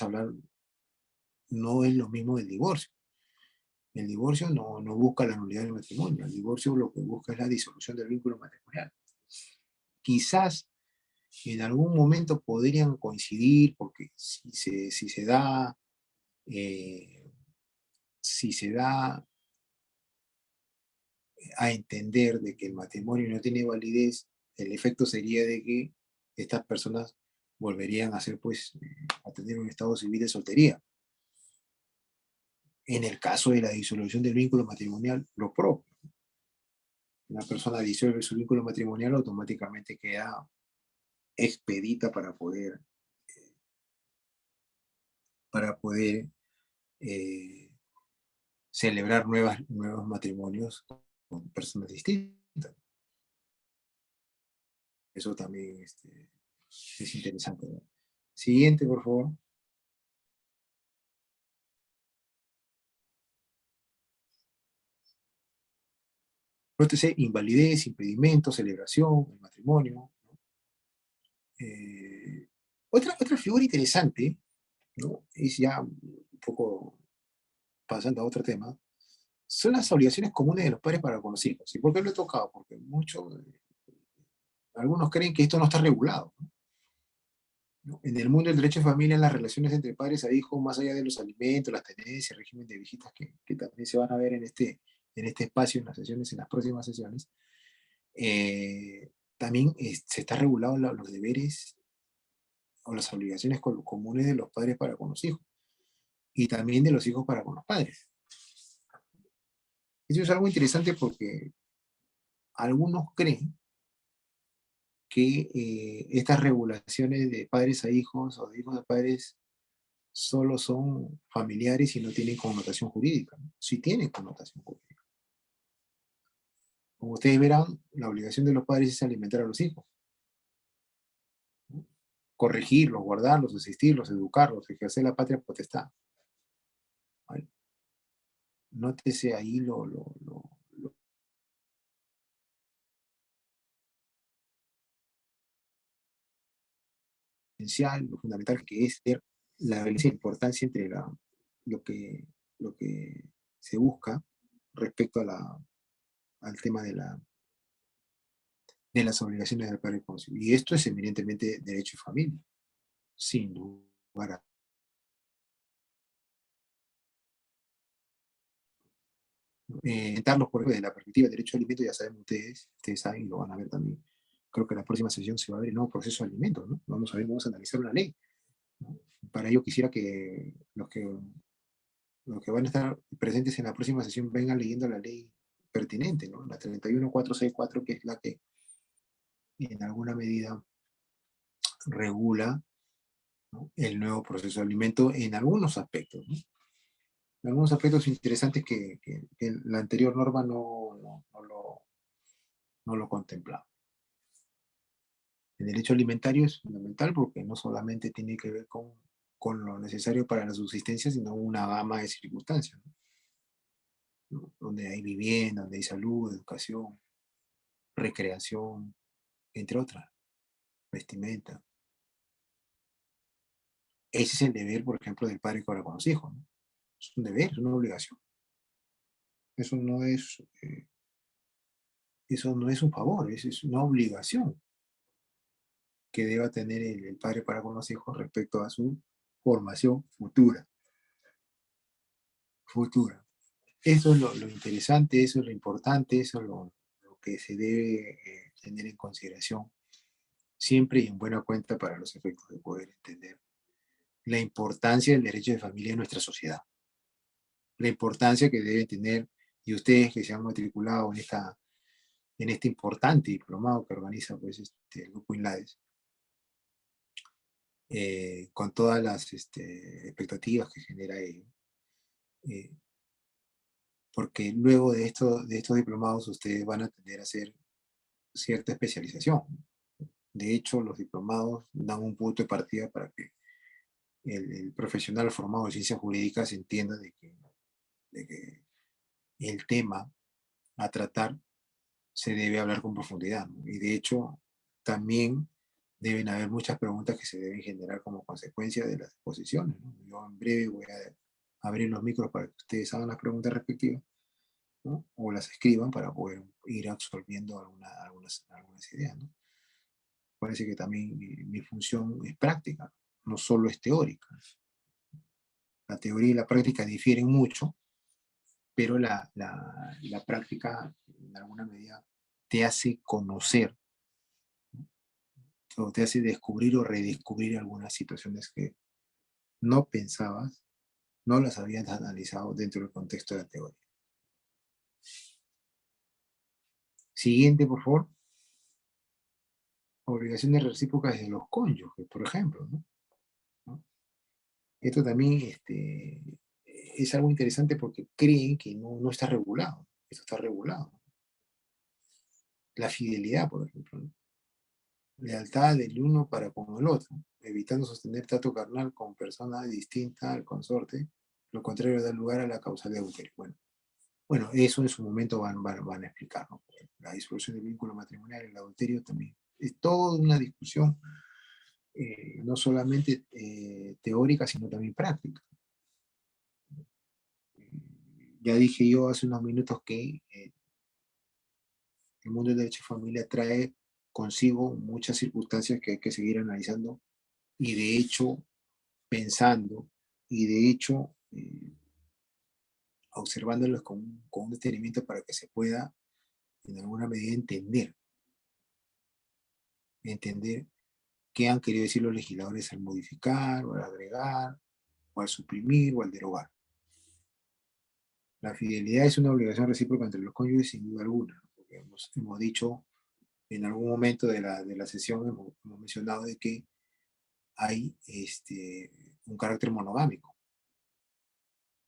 es lo mismo del divorcio. El divorcio no busca la nulidad del matrimonio, el divorcio lo que busca es la disolución del vínculo matrimonial. Quizás en algún momento podrían coincidir, porque eh, si se da a entender de que el matrimonio no tiene validez, el efecto sería de que estas personas volverían a a tener un estado civil de soltería. En el caso de la disolución del vínculo matrimonial, lo propio. Una persona disuelve su vínculo matrimonial, automáticamente queda expedita para poder eh, celebrar nuevos matrimonios con personas distintas. Eso también es interesante, ¿no? Siguiente, por favor. Nótese invalidez, impedimento, celebración, el matrimonio, ¿no? Otra figura interesante, ¿no? Es ya un poco pasando a otro tema, son las obligaciones comunes de los padres para con los hijos. ¿Y por qué lo he tocado? Porque algunos creen que esto no está regulado, ¿no? En el mundo del derecho de familia, las relaciones entre padres a hijos, más allá de los alimentos, las tenencias, el régimen de visitas que también se van a ver en este espacio, en las próximas sesiones, también se está regulado los deberes o las obligaciones comunes de los padres para con los hijos y también de los hijos para con los padres. Eso es algo interesante porque algunos creen que estas regulaciones de padres a hijos o de hijos a padres solo son familiares y no tienen connotación jurídica, ¿no? Sí tienen connotación jurídica. Como ustedes verán, la obligación de los padres es alimentar a los hijos, ¿no? Corregirlos, guardarlos, asistirlos, educarlos, ejercer la patria potestad, ¿vale? Nótese ahí lo esencial, lo fundamental que es ver la importancia entre lo que, lo que se busca respecto al tema de las obligaciones del padre cónyuge. Y esto es eminentemente derecho de familia, sin lugar a... Entrarlos por ejemplo, desde la perspectiva del derecho de alimento, ya saben ustedes saben y lo van a ver también. Creo que en la próxima sesión se va a ver el nuevo proceso de alimentos, ¿no? Vamos a ver, vamos a analizar una ley, ¿no? Para ello quisiera que los que van a estar presentes en la próxima sesión vengan leyendo la ley pertinente, ¿no? La 31464, que es la que en alguna medida regula, ¿no?, el nuevo proceso de alimento en algunos aspectos, ¿no? En algunos aspectos interesantes que la anterior norma no lo contemplaba. El derecho alimentario es fundamental porque no solamente tiene que ver con lo necesario para la subsistencia, sino una gama de circunstancias, ¿no? Donde hay vivienda, donde hay salud, educación, recreación, entre otras, vestimenta. Ese es el deber, por ejemplo, del padre para con los hijos, ¿no? Es un deber, es una obligación. Eso no es, eso no es un favor, es una obligación que deba tener el padre para con los hijos respecto a su formación futura. Futura. Eso es lo interesante, eso es lo importante, eso es lo que se debe tener en consideración siempre y en buena cuenta para los efectos de poder entender la importancia del derecho de familia en nuestra sociedad, la importancia que debe tener, y ustedes que se han matriculado en este importante diplomado que organiza pues, el Grupo INLADES, con todas las expectativas que genera ello, eh, porque luego de estos diplomados ustedes van a tener a hacer cierta especialización. De hecho, los diplomados dan un punto de partida para que el profesional formado en ciencias jurídicas entienda de que el tema a tratar se debe hablar con profundidad, ¿no? Y de hecho, también deben haber muchas preguntas que se deben generar como consecuencia de las exposiciones, ¿no? Yo en breve voy a abrir los micros para que ustedes hagan las preguntas respectivas, ¿no? O las escriban para poder ir absorbiendo algunas ideas, ¿no? Parece que también mi función es práctica, no solo es teórica. La teoría y la práctica difieren mucho, pero la práctica en alguna medida te hace conocer, o te hace descubrir o redescubrir algunas situaciones que no pensabas, no las habías analizado dentro del contexto de la teoría. Siguiente, por favor. Obligaciones recíprocas de los cónyuges, por ejemplo, ¿no? ¿No? Esto también es algo interesante porque creen que no está regulado. Esto está regulado. La fidelidad, por ejemplo, ¿no? Lealtad del uno para con el otro, evitando sostener trato carnal con persona distinta al consorte, lo contrario da lugar a la causal de adulterio. Bueno, eso en su momento van a explicar, ¿no? La disolución del vínculo matrimonial, el adulterio también. Es toda una discusión, no solamente teórica, sino también práctica. Ya dije yo hace unos minutos que el mundo del derecho de familia trae consigo muchas circunstancias que hay que seguir analizando y de hecho pensando y de hecho observándolos con un detenimiento para que se pueda en alguna medida entender qué han querido decir los legisladores al modificar o al agregar o al suprimir o al derogar. La fidelidad es una obligación recíproca entre los cónyuges sin duda alguna, porque hemos dicho en algún momento de la sesión, hemos mencionado de que hay un carácter monogámico.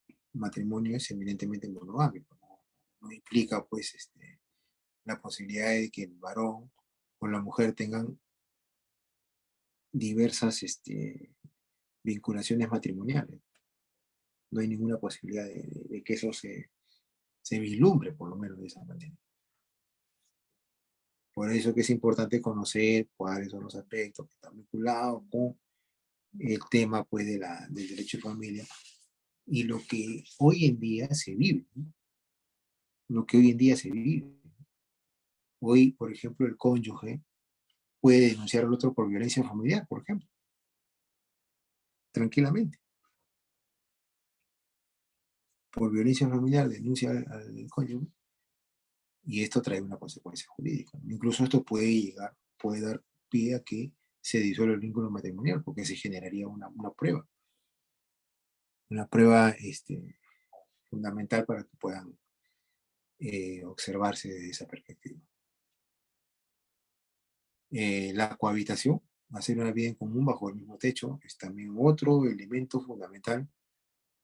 El matrimonio es eminentemente monogámico, no implica pues la posibilidad de que el varón o la mujer tengan diversas vinculaciones matrimoniales. No hay ninguna posibilidad de que eso se vislumbre, por lo menos de esa manera. Por eso que es importante conocer cuáles son los aspectos que están vinculados con el tema pues, del derecho de familia y lo que hoy en día se vive, ¿no? Lo que hoy en día se vive. Hoy, por ejemplo, el cónyuge puede denunciar al otro por violencia familiar, por ejemplo, tranquilamente. Por violencia familiar denuncia al cónyuge y esto trae una consecuencia jurídica. Incluso esto puede dar pie a que se disuelva el vínculo matrimonial porque se generaría una prueba fundamental para que puedan observarse desde esa perspectiva. La cohabitación, hacer una vida en común bajo el mismo techo, es también otro elemento fundamental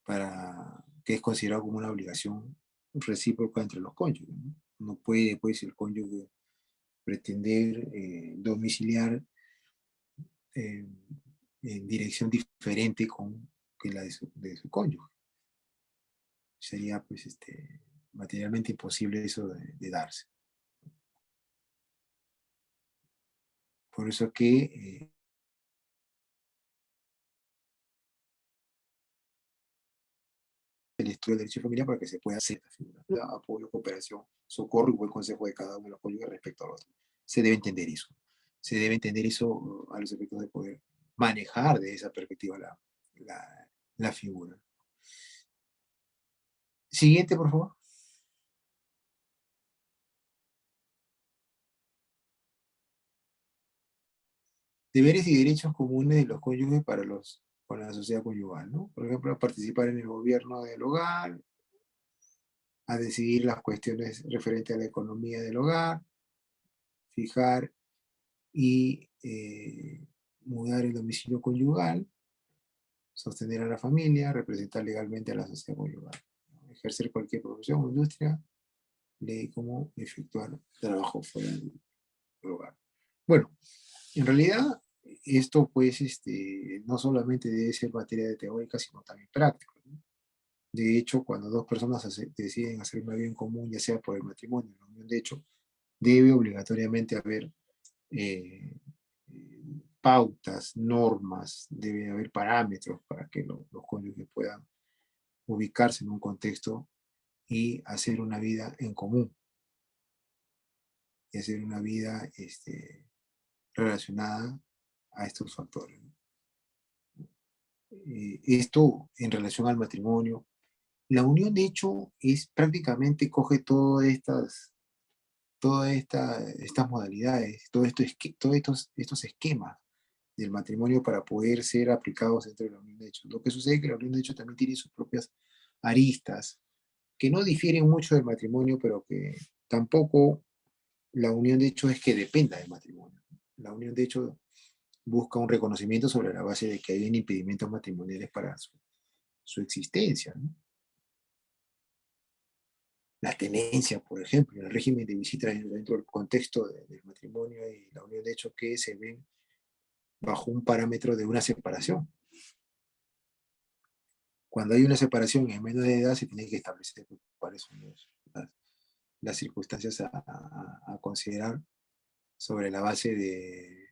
para que es considerado como una obligación recíproca entre los cónyuges. No puede, pues, el cónyuge pretender domiciliar eh, en dirección diferente que la de su cónyuge. Sería, pues, materialmente imposible eso de darse. Por eso que el estudio del derecho familiar para que se pueda hacer esta figura. Apoyo, cooperación, socorro y buen consejo de cada uno de los cónyuges respecto al otro. Se debe entender eso. Se debe entender eso a los efectos de poder manejar de esa perspectiva la figura. Siguiente, por favor. Deberes y derechos comunes de los cónyuges con la sociedad conyugal, ¿no? Por ejemplo, participar en el gobierno del hogar, a decidir las cuestiones referentes a la economía del hogar, fijar y mudar el domicilio conyugal, sostener a la familia, representar legalmente a la sociedad conyugal, ¿no? Ejercer cualquier profesión o industria, ley como efectuar trabajo fuera del hogar. Bueno, en realidad esto pues no solamente debe ser materia de teórica, sino también práctica, ¿no? De hecho, cuando dos personas deciden hacer una vida en común, ya sea por el matrimonio o la unión de hecho, debe obligatoriamente haber eh, pautas, normas, debe haber parámetros para que los cónyuges puedan ubicarse en un contexto y hacer una vida en común, y hacer una vida relacionada a estos factores, ¿no? Esto en relación al matrimonio. La unión, de hecho, es prácticamente coge estas modalidades, todos estos esquemas del matrimonio para poder ser aplicados dentro de la unión de hecho. Lo que sucede es que la unión de hecho también tiene sus propias aristas, que no difieren mucho del matrimonio, pero que tampoco la unión de hecho es que dependa del matrimonio. La unión de hecho busca un reconocimiento sobre la base de que hay impedimentos matrimoniales para su existencia, ¿no? La tenencia, por ejemplo, el régimen de visita dentro del contexto del matrimonio y la unión de hecho que se ven bajo un parámetro de una separación. Cuando hay una separación en menor de edad se tiene que establecer cuáles son las circunstancias a considerar sobre la base de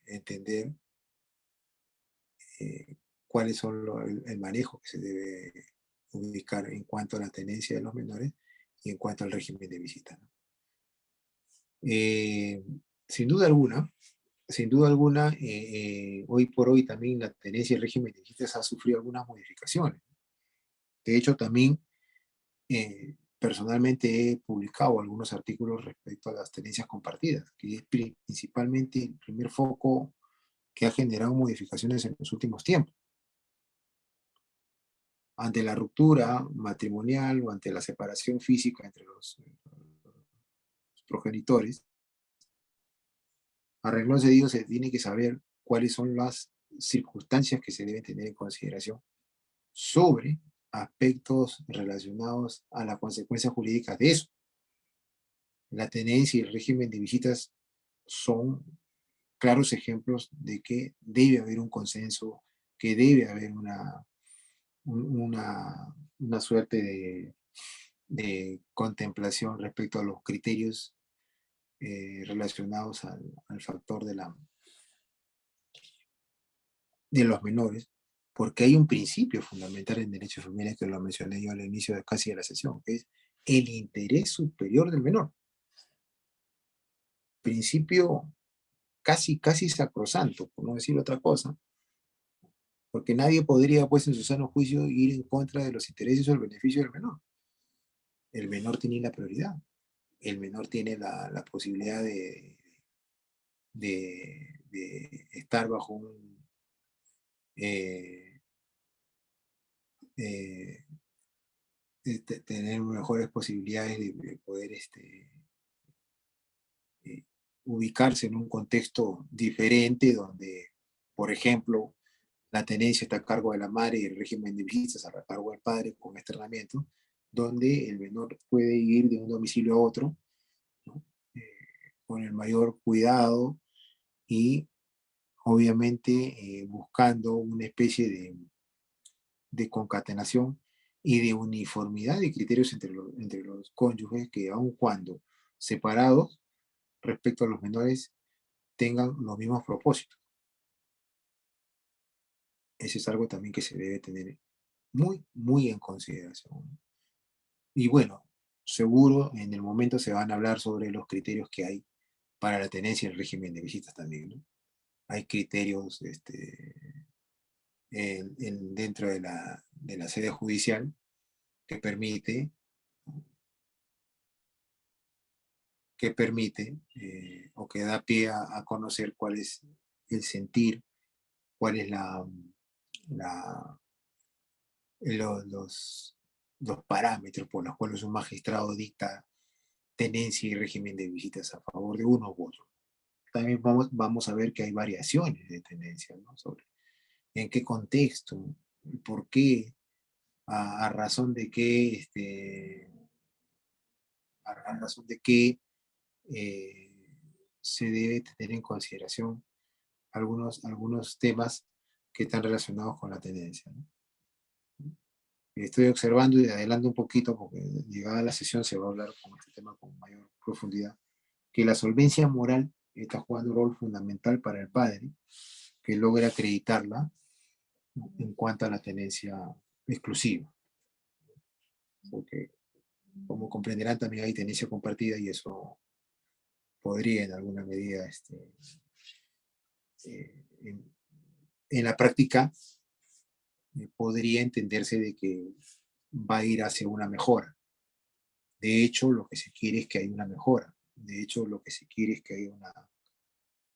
entender cuáles son el manejo que se debe ubicar en cuanto a la tenencia de los menores y en cuanto al régimen de visita, ¿no? Eh, sin duda alguna, hoy por hoy también la tenencia y el régimen de visitas ha sufrido algunas modificaciones. De hecho, también personalmente he publicado algunos artículos respecto a las tenencias compartidas, que es principalmente el primer foco que ha generado modificaciones en los últimos tiempos. Ante la ruptura matrimonial o ante la separación física entre los progenitores, a renglón seguido se tiene que saber cuáles son las circunstancias que se deben tener en consideración sobre aspectos relacionados a las consecuencias jurídicas de eso. La tenencia y el régimen de visitas son claros ejemplos de que debe haber un consenso, que debe haber una suerte de contemplación respecto a los criterios relacionados al factor de los menores, porque hay un principio fundamental en derecho de familia que lo mencioné yo al inicio casi de la sesión, que es el interés superior del menor. principio casi sacrosanto, por no decir otra cosa, porque nadie podría, pues, en su sano juicio, ir en contra de los intereses o el beneficio del menor. El menor tiene la prioridad, el menor tiene la posibilidad de estar bajo eh, eh, tener mejores posibilidades de poder eh, ubicarse en un contexto diferente donde, por ejemplo, la tenencia está a cargo de la madre y el régimen de visitas a cargo del padre con externamiento, donde el menor puede ir de un domicilio a otro, ¿no? Eh, con el mayor cuidado y obviamente buscando una especie de concatenación y de uniformidad de criterios entre los cónyuges que aun cuando separados respecto a los menores tengan los mismos propósitos. Eso es algo también que se debe tener muy en consideración. Y bueno, seguro en el momento se van a hablar sobre los criterios que hay para la tenencia y el régimen de visitas también, ¿no? Hay criterios dentro de la sede judicial que permite, o que da pie a conocer cuál es el sentir, cuál es la, los parámetros por los cuales un magistrado dicta tenencia y régimen de visitas a favor de uno u otro. También vamos a ver que hay variaciones de tenencia, ¿no? Sobre en qué contexto, por qué, a razón de qué, a razón de qué eh, se debe tener en consideración algunos temas que están relacionados con la tenencia, ¿no? Estoy observando y adelanto un poquito porque llegada la sesión se va a hablar con este tema con mayor profundidad, que la solvencia moral está jugando un rol fundamental para el padre, que logra acreditarla, ¿no? En cuanto a la tenencia exclusiva, porque como comprenderán también hay tenencia compartida y eso podría en alguna medida, en, en la práctica, podría entenderse de que va a ir hacia una mejora. De hecho, lo que se quiere es que haya una mejora. De hecho, lo que se quiere es que haya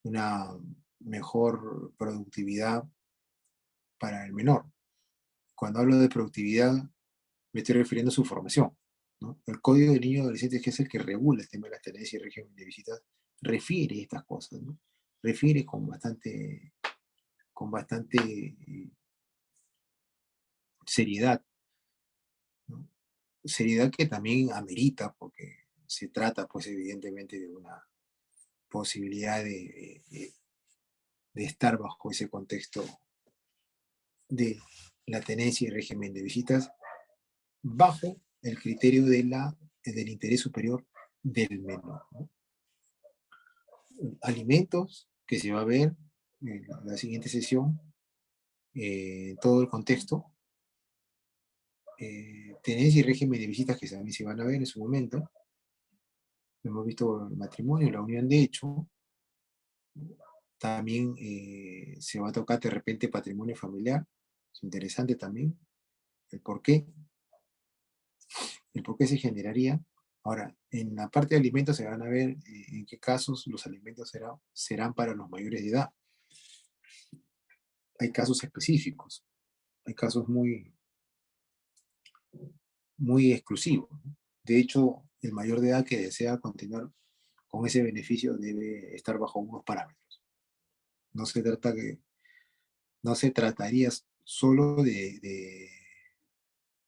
una mejor productividad para el menor. Cuando hablo de productividad, me estoy refiriendo a su formación, ¿no? El Código de Niños y Adolescentes, que es el que regula el tema de las tenencias y régimen de visitas, refiere estas cosas, ¿no? Refiere con bastante seriedad, ¿no? Seriedad que también amerita, porque se trata, pues, evidentemente, de una posibilidad de estar bajo ese contexto de la tenencia y régimen de visitas bajo el criterio del interés superior del menor, ¿no? Alimentos que se va a ver en la siguiente sesión, todo el contexto, tenencia y régimen de visitas que también se van a ver en su momento. Hemos visto el matrimonio, la unión de hecho, también se va a tocar de repente patrimonio familiar, es interesante también, el por qué, el por qué se generaría. Ahora, en la parte de alimentos se van a ver en qué casos los alimentos serán para los mayores de edad. Hay casos específicos, hay casos muy exclusivos, ¿no? De hecho, el mayor de edad que desea continuar con ese beneficio debe estar bajo unos parámetros. No se trata que, no se trataría solo de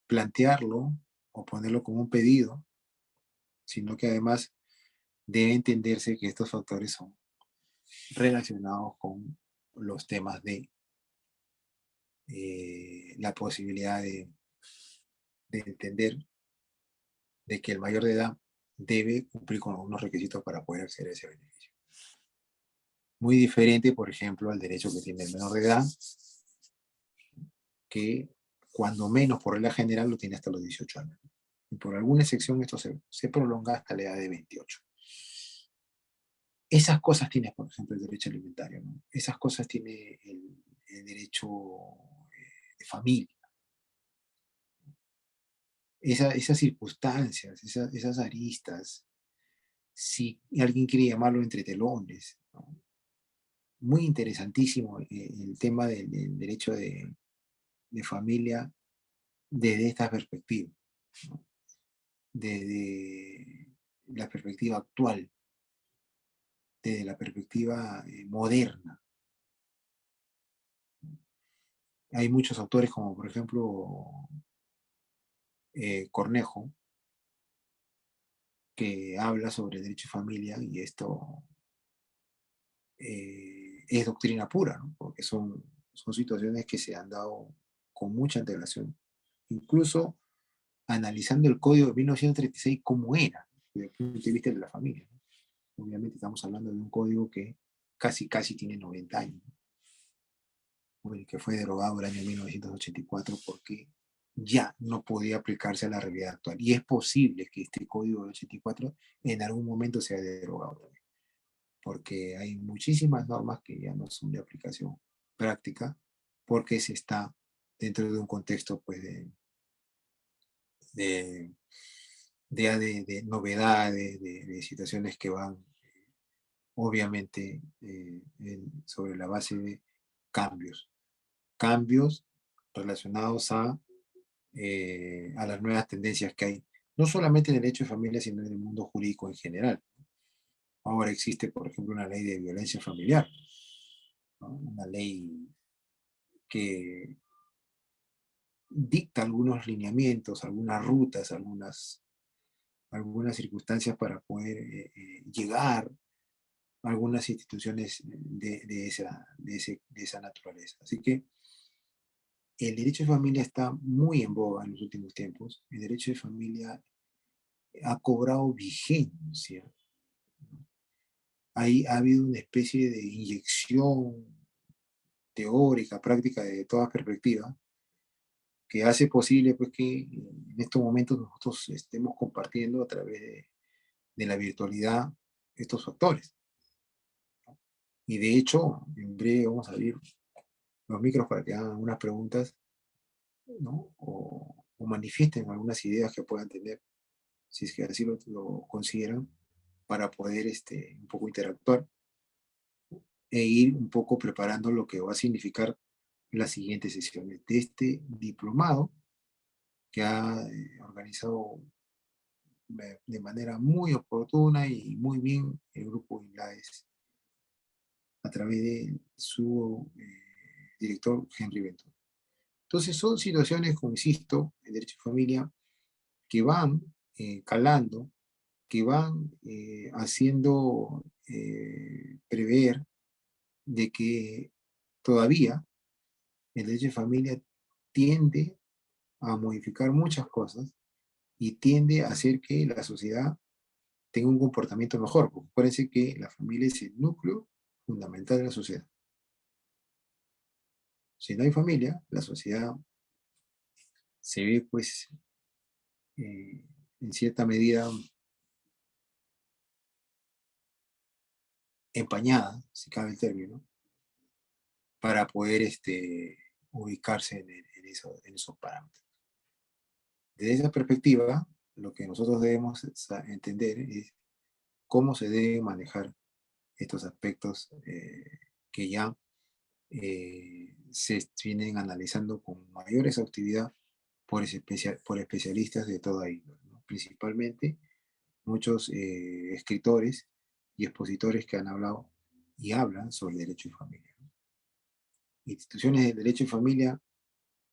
plantearlo o ponerlo como un pedido, sino que además debe entenderse que estos factores son relacionados con los temas de la posibilidad de entender de que el mayor de edad debe cumplir con algunos requisitos para poder acceder a ese beneficio. Muy diferente, por ejemplo, al derecho que tiene el menor de edad, que cuando menos por regla general lo tiene hasta los 18 años. Y por alguna excepción esto se prolonga hasta la edad de 28. Esas cosas tiene, por ejemplo, el derecho alimentario, ¿no? Esas cosas tiene el derecho de familia. Esas circunstancias, esas aristas, si alguien quiere llamarlo entre telones, ¿no? Muy interesantísimo el tema del derecho de familia desde esta perspectiva, ¿no? Desde la perspectiva actual, desde la perspectiva moderna. Hay muchos autores como por ejemplo Cornejo, que habla sobre derecho de familia y esto es doctrina pura, ¿no? Porque son situaciones que se han dado con mucha antelación, incluso analizando el código de 1936 como era, desde el punto de vista de la familia, ¿no? Obviamente estamos hablando de un código que casi tiene 90 años, ¿no? Que fue derogado el año 1984 porque ya no podía aplicarse a la realidad actual. Y es posible que este código del 84 en algún momento sea derogado también, porque hay muchísimas normas que ya no son de aplicación práctica, porque se está dentro de un contexto pues, de, de novedades, de situaciones que van obviamente sobre la base de cambios, cambios relacionados a las nuevas tendencias que hay, no solamente en el derecho de familia, sino en el mundo jurídico en general. Ahora existe, por ejemplo, una ley de violencia familiar, ¿no? Una ley que dicta algunos lineamientos, algunas rutas, algunas circunstancias para poder llegar a algunas instituciones de esa naturaleza. Así que el derecho de familia está muy en boga en los últimos tiempos. El derecho de familia ha cobrado vigencia. Ahí ha habido una especie de inyección teórica, práctica de todas perspectivas, que hace posible pues, que en estos momentos nosotros estemos compartiendo a través de la virtualidad estos factores. Y de hecho, en breve vamos a abrir los micros para que hagan unas preguntas, ¿no? O manifiesten algunas ideas que puedan tener, si es que así lo consideran, para poder un poco interactuar e ir un poco preparando lo que va a significar las siguientes sesiones de este diplomado que ha organizado de manera muy oportuna y muy bien el grupo INLAES a través de su director Henry Benton. Entonces son situaciones, como insisto, en derecho de familia, que van calando, que van haciendo prever de que todavía el derecho de familia tiende a modificar muchas cosas y tiende a hacer que la sociedad tenga un comportamiento mejor. Porque acuérdense que la familia es el núcleo fundamental de la sociedad. Si no hay familia, la sociedad se ve, pues, en cierta medida empañada, si cabe el término, para poder ubicarse en esos parámetros. Desde esa perspectiva, lo que nosotros debemos entender es cómo se deben manejar estos aspectos que ya se vienen analizando con mayor exhaustividad por especialistas de toda índole, ¿no? Principalmente muchos escritores y expositores que han hablado y hablan sobre derecho y familia, ¿no? Instituciones de derecho y familia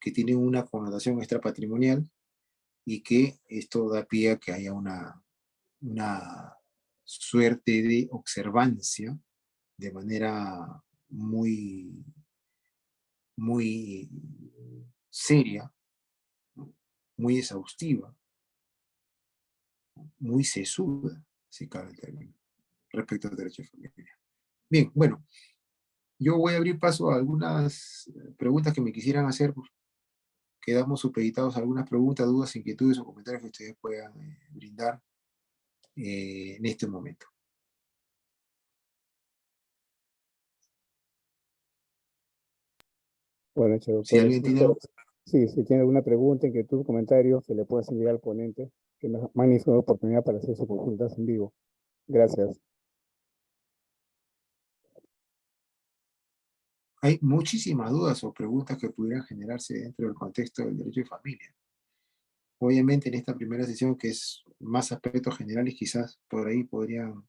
que tienen una connotación extrapatrimonial y que esto da pie a que haya una suerte de observancia de manera muy seria, ¿no? Muy exhaustiva, muy sesuda, si cabe el término, respecto al derecho de familia. Bien, bueno, yo voy a abrir paso a algunas preguntas que me quisieran hacer. Quedamos supeditados a algunas preguntas, dudas, inquietudes o comentarios que ustedes puedan brindar en este momento. Buenas noches, Si doctores. alguien tiene, Sí, si tiene alguna pregunta, inquietud, comentario, se le puede hacer llegar al ponente, que me magnífica oportunidad para hacer sus consultas en vivo. Gracias. hay muchísimas dudas o preguntas que pudieran generarse dentro del contexto del derecho de familia. Obviamente en esta primera sesión, que es más aspectos generales, quizás por ahí podrían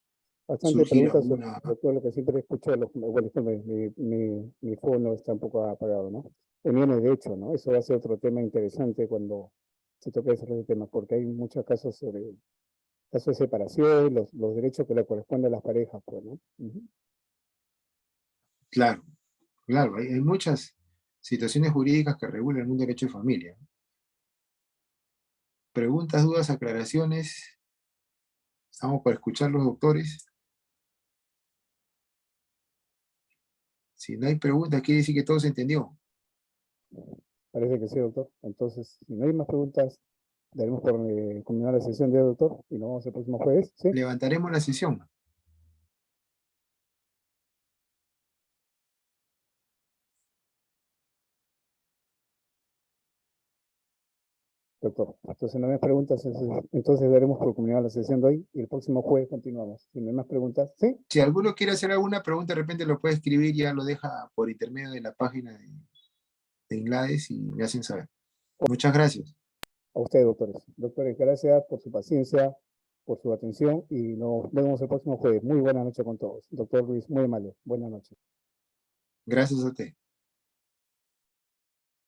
Bastante surgir preguntas, alguna. doctor, lo que siempre escucho, bueno, disculpe, mi fono está un poco apagado, ¿no? Uniones de hecho, ¿no? Eso va a ser otro tema interesante cuando se toque ese tema, porque hay muchos casos sobre casos de separación, los derechos que le corresponden a las parejas, pues, ¿no? Ujú. Claro, claro, hay muchas situaciones jurídicas que regulan el mundo del derecho de familia. Preguntas, dudas, aclaraciones. Estamos para escuchar los doctores. Si no hay preguntas, quiere decir que todo se entendió. Parece que sí, doctor. Entonces, si no hay más preguntas, daremos por culminar la sesión de hoy, doctor, y nos vemos el próximo jueves, ¿sí? Levantaremos la sesión. Doctor, entonces no hay más preguntas, entonces daremos por culminada la sesión de hoy y el próximo jueves continuamos. Si no hay más preguntas, ¿sí? Si alguno quiere hacer alguna pregunta, de repente lo puede escribir, ya lo deja por intermedio de la página de INLADES y me hacen saber. Muchas gracias. A ustedes, doctores. Doctores, gracias por su paciencia, por su atención y nos vemos el próximo jueves. Muy buena noche con todos. Doctor Luis, muy amable. Buenas noches. Gracias a usted.